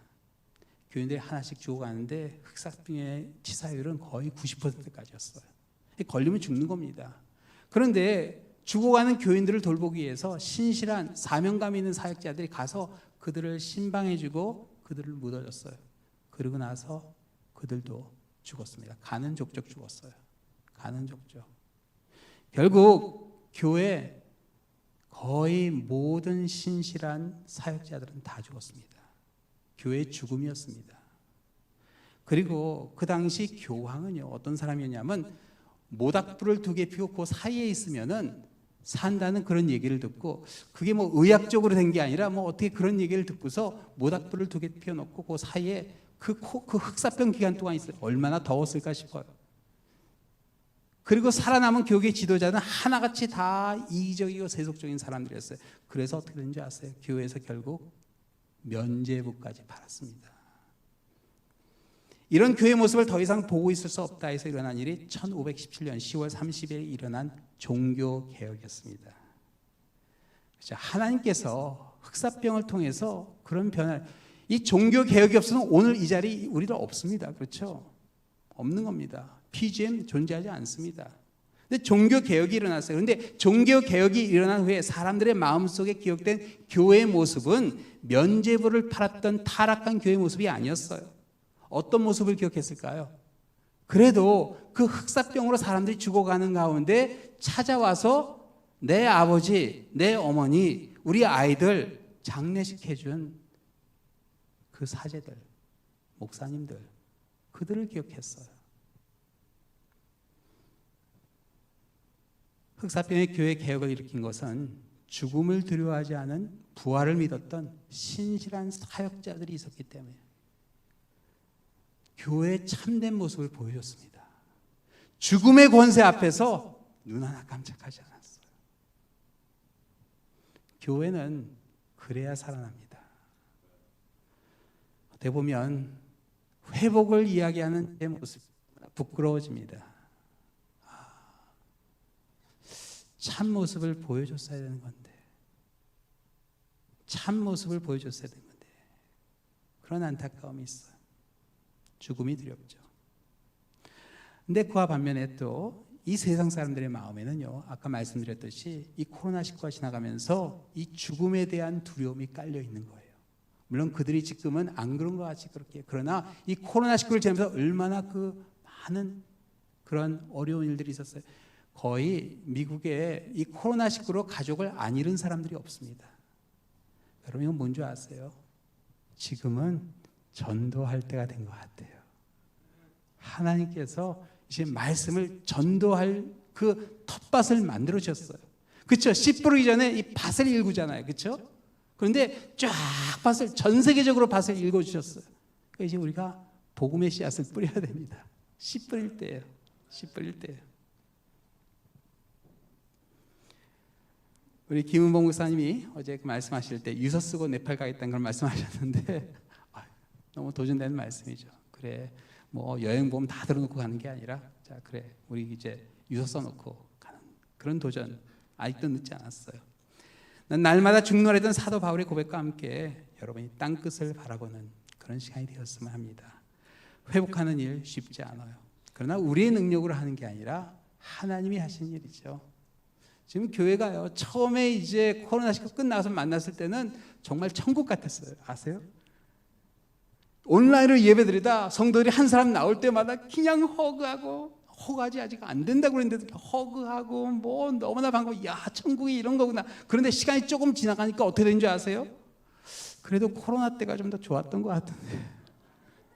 교인들이 하나씩 죽어가는데 흑사병의 치사율은 거의 90%까지였어요. 걸리면 죽는 겁니다. 그런데 죽어가는 교인들을 돌보기 위해서 신실한 사명감 있는 사역자들이 가서 그들을 신방해주고 그들을 묻어줬어요. 그러고 나서 그들도 죽었습니다. 가는 족족 죽었어요. 가는 족족. 결국 교회 거의 모든 신실한 사역자들은 다 죽었습니다. 교회의 죽음이었습니다. 그리고 그 당시 교황은요 어떤 사람이었냐면 모닥불을 2개 피고 그 사이에 있으면은 산다는 그런 얘기를 듣고 그게 뭐 의학적으로 된 게 아니라 뭐 어떻게 그런 얘기를 듣고서 모닥불을 2개 피워놓고 그 사이에 그 흑사병 기간 동안 있어요. 얼마나 더웠을까 싶어요. 그리고 살아남은 교계 지도자는 하나같이 다 이기적이고 세속적인 사람들이었어요. 그래서 어떻게 된지 아세요? 교회에서 결국 면죄부까지 받았습니다. 이런 교회 모습을 더 이상 보고 있을 수 없다 해서 일어난 일이 1517년 10월 30일에 일어난 종교개혁이었습니다. 그렇죠? 하나님께서 흑사병을 통해서 그런 변화를, 이 종교개혁이 없으면 오늘 이 자리 우리도 없습니다. 그렇죠? 없는 겁니다. PGM 존재하지 않습니다. 근데 종교개혁이 일어났어요. 그런데 종교개혁이 일어난 후에 사람들의 마음속에 기억된 교회의 모습은 면죄부를 팔았던 타락한 교회의 모습이 아니었어요. 어떤 모습을 기억했을까요? 그래도 그 흑사병으로 사람들이 죽어가는 가운데 찾아와서 내 아버지, 내 어머니, 우리 아이들 장례식해준 그 사제들, 목사님들, 그들을 기억했어요. 흑사병의 교회 개혁을 일으킨 것은 죽음을 두려워하지 않은 부활을 믿었던 신실한 사역자들이 있었기 때문에 교회의 참된 모습을 보여줬습니다. 죽음의 권세 앞에서 눈 하나 깜짝하지 않았어요. 교회는 그래야 살아납니다. 어떻게 보면 회복을 이야기하는 제 모습이 부끄러워집니다. 참 모습을 보여줬어야 되는 건데, 참 모습을 보여줬어야 되는 건데, 그런 안타까움이 있어요. 죽음이 두렵죠. 근데 그와 반면에 또 이 세상 사람들의 마음에는요, 아까 말씀드렸듯이 이 코로나19가 지나가면서 이 죽음에 대한 두려움이 깔려 있는 거예요. 물론 그들이 지금은 안 그런 것 같이 그렇게, 그러나 이 코로나19를 지나면서 얼마나 그 많은 그런 어려운 일들이 있었어요. 거의 미국에 이 코로나19로 가족을 안 잃은 사람들이 없습니다. 여러분 이건 뭔지 아세요? 지금은 전도할 때가 된 것 같아요. 하나님께서 이제 말씀을 전도할 그 텃밭을 만들어 주셨어요. 그렇죠? 씨 뿌리기 전에 이 밭을 일구잖아요. 그렇죠? 그런데 쫙 밭을, 전 세계적으로 밭을 일궈 주셨어요. 그러니까 이제 우리가 복음의 씨앗을 뿌려야 됩니다. 씨 뿌릴 때예요. 씨 뿌릴 때예요. 우리 김은봉 목사님이 어제 그 말씀하실 때 유서 쓰고 네팔 가겠다는 걸 말씀하셨는데 너무 도전되는 말씀이죠. 그래, 뭐 여행보험 다 들어놓고 가는 게 아니라, 자 그래, 우리 이제 유서 써놓고 가는 그런 도전 아직도 늦지 않았어요. 난 날마다 중노했던 사도 바울의 고백과 함께 여러분이 땅끝을 바라보는 그런 시간이 되었으면 합니다. 회복하는 일 쉽지 않아요. 그러나 우리의 능력으로 하는 게 아니라 하나님이 하신 일이죠. 지금 교회가요, 처음에 이제 코로나19 끝나서 만났을 때는 정말 천국 같았어요. 아세요? 온라인으로 예배드리다 성도들이 한 사람 나올 때마다 그냥 허그하고, 허그하지 아직 안 된다고 그랬는데 허그하고 뭐 너무나 반가워. 야, 천국이 이런 거구나. 그런데 시간이 조금 지나가니까 어떻게 된 줄 아세요? 그래도 코로나 때가 좀 더 좋았던 것 같은데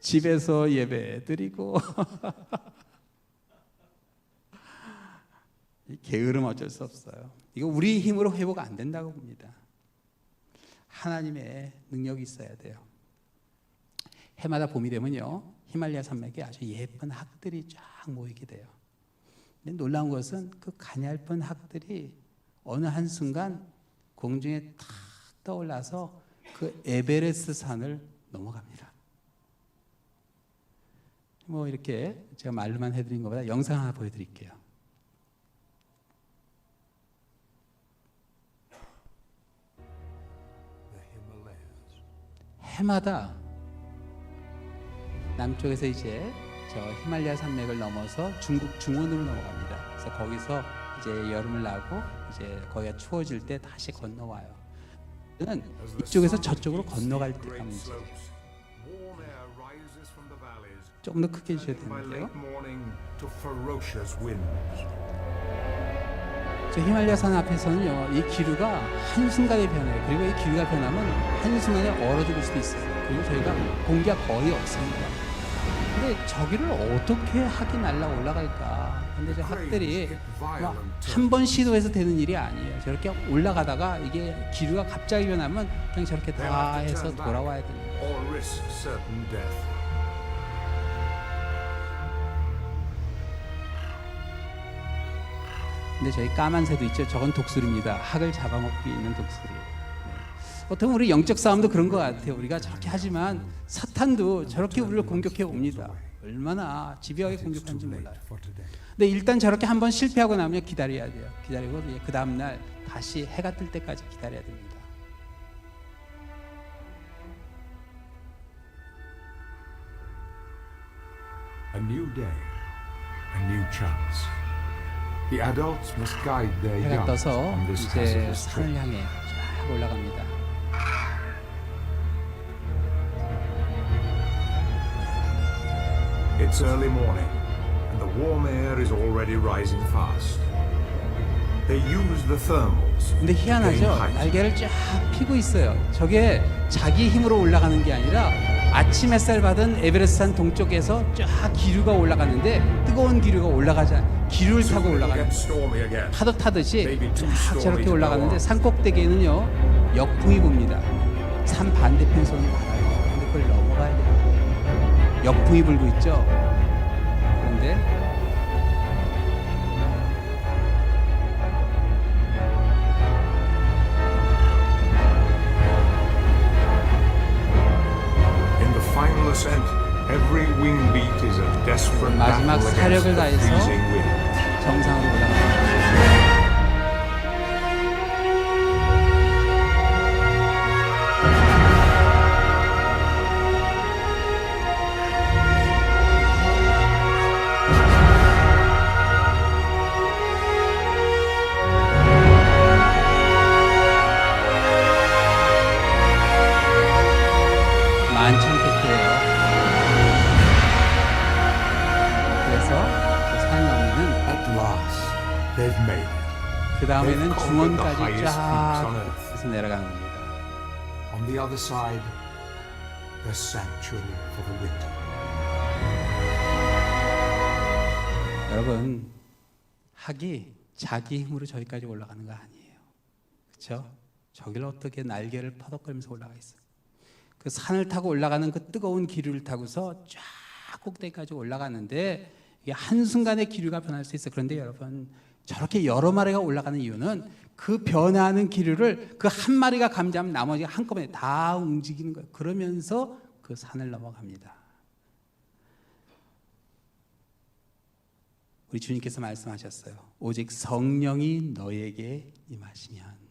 집에서 예배 드리고 이 게으름 어쩔 수 없어요. 이거 우리 힘으로 회복 안 된다고 봅니다. 하나님의 능력이 있어야 돼요. 해마다 봄이 되면요, 히말라야 산맥에 아주 예쁜 학들이 쫙 모이게 돼요. 근데 놀라운 것은 그 가냘픈 학들이 어느 한순간 공중에 탁 떠올라서 그 에베레스트 산을 넘어갑니다. 뭐 이렇게 제가 말로만 해드린 것보다 영상 하나 보여드릴게요. 해마다 남쪽에서 이제 저 히말라야 산맥을 넘어서 중국 중원으로 넘어갑니다. 그래서 거기서 이제 여름을 나고 이제 거기가 추워질 때 다시 건너와요. 저는 이쪽에서 저쪽으로 건너갈 때가 문제예요. 조금 더 크게 해주셔야 되는데요. 저 히말라야 산 앞에서는요, 이 기류가 한순간에 변해요. 그리고 이 기류가 변하면 한순간에 얼어 죽을 수도 있어요. 그리고 저희가 공기가 거의 없습니다. 근데 저기를 어떻게 학이 날라 올라갈까? 근데 저 학들이 한 번 시도해서 되는 일이 아니에요. 저렇게 올라가다가 이게 기류가 갑자기 변하면 그냥 저렇게 다 해서 돌아와야 됩니다. 근데 저희 까만 새도 있죠. 저건 독수리입니다. 학을 잡아먹고 있는 독수리. 어떻게 보면 우리 영적 싸움도 그런 것 같아요. 우리가 저렇게 하지만 사탄도 저렇게 우리를 공격해 옵니다. 얼마나 집요하게 공격하는지 몰라요. 근데 일단 저렇게 한번 실패하고 나면 기다려야 돼요. 기다리고 그 다음날 다시 해가 뜰 때까지 기다려야 됩니다. A new day, a new chance. The adults must guide their 해가 young 떠서 on this 이제 hazardous 산을 trip. 향해 쫙 올라갑니다. It's early morning, and the warm air is already rising fast. They use the thermals 근데 희한하죠? to gain height. 날개를 쫙 펴고 있어요. 저게 자기 힘으로 올라가는 게 아니라 아침 햇살 받은 에베레스트산 동쪽에서 쫙 기류가 올라가는데 뜨거운 기류가 올라가지 않 기류를 타고 Soon it'll 올라가는 get stormy again. 파도 타듯이 Maybe too 쫙 stormy 저렇게 to 올라가는데 go on. 산 꼭대기에는요 역풍이 붑니다. 산 반대편에서는 바다예요. 근데 그걸 넘어가야 돼요. 역풍이 불고 있죠. 그런데 In the final ascent, every wing beat is a desperate 마지막 battle against 사력을 the 다해서 freezing wind. 정상으로 올라갑니다. 만천택해요. 그래서 그 산 너머는 At last, they've made it. 그 다음에는 They've 중원까지 conquered the highest peaks on 쫙 earth. 해서 내려가는 겁니다. On the other side, the sanctuary for the winter. 여러분, 학이 자기 힘으로 저기까지 올라가는 거 아니에요. 그렇죠? 저길 어떻게 날개를 퍼덕거리면서 올라가 있어요. 그 산을 타고 올라가는 그 뜨거운 기류를 타고서 쫙 꼭대기까지 올라가는데 이게 한순간에 기류가 변할 수 있어요. 그런데 여러분, 저렇게 여러 마리가 올라가는 이유는 그 변화하는 기류를 그 한 마리가 감지하면 나머지가 한꺼번에 다 움직이는 거예요. 그러면서 그 산을 넘어갑니다. 우리 주님께서 말씀하셨어요. 오직 성령이 너에게 임하시면.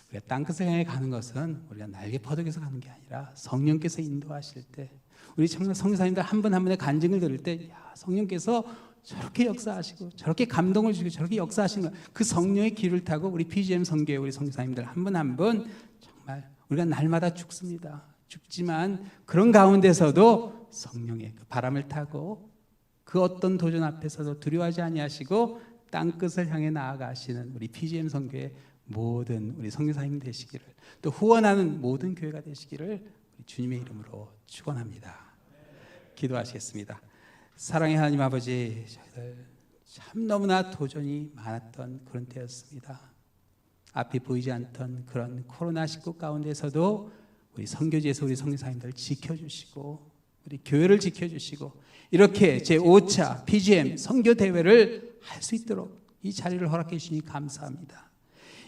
우리가 땅끝을 향해 가는 것은 우리가 날개 퍼덕여서 가는 게 아니라 성령께서 인도하실 때, 우리 정말 성사님들 한 분 한 분의 간증을 들을 때, 야, 성령께서 저렇게 역사하시고 저렇게 감동을 주시고 저렇게 역사하시는 거, 그 성령의 길을 타고 우리 PGM 선교회 우리 성사님들 한 분 한 분 정말 우리가 날마다 죽습니다. 죽지만 그런 가운데서도 성령의 그 바람을 타고 그 어떤 도전 앞에서도 두려워하지 아니하시고 땅끝을 향해 나아가시는 우리 PGM 선교회 모든 우리 선교사님 되시기를, 또 후원하는 모든 교회가 되시기를 우리 주님의 이름으로 축원합니다. 기도하시겠습니다. 사랑의 하나님 아버지, 저희들 참 너무나 도전이 많았던 그런 때였습니다. 앞이 보이지 않던 그런 코로나19 가운데서도 우리 선교지에서 우리 선교사님들 지켜주시고 우리 교회를 지켜주시고 이렇게 제5차 PGM 선교대회를 할 수 있도록 이 자리를 허락해 주시니 감사합니다.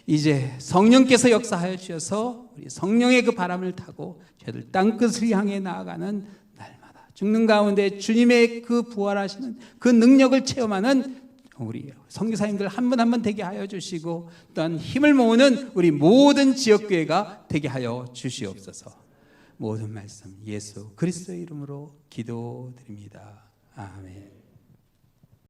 이제 성령께서 역사하여 주셔서 우리 성령의 그 바람을 타고 저희들 땅끝을 향해 나아가는 날마다 죽는 가운데 주님의 그 부활하시는 그 능력을 체험하는 우리 선교사님들 한 분 한 분 되게 하여 주시고, 또한 힘을 모으는 우리 모든 지역교회가 되게 하여 주시옵소서. 모든 말씀 예수 그리스도의 이름으로 기도드립니다. 아멘.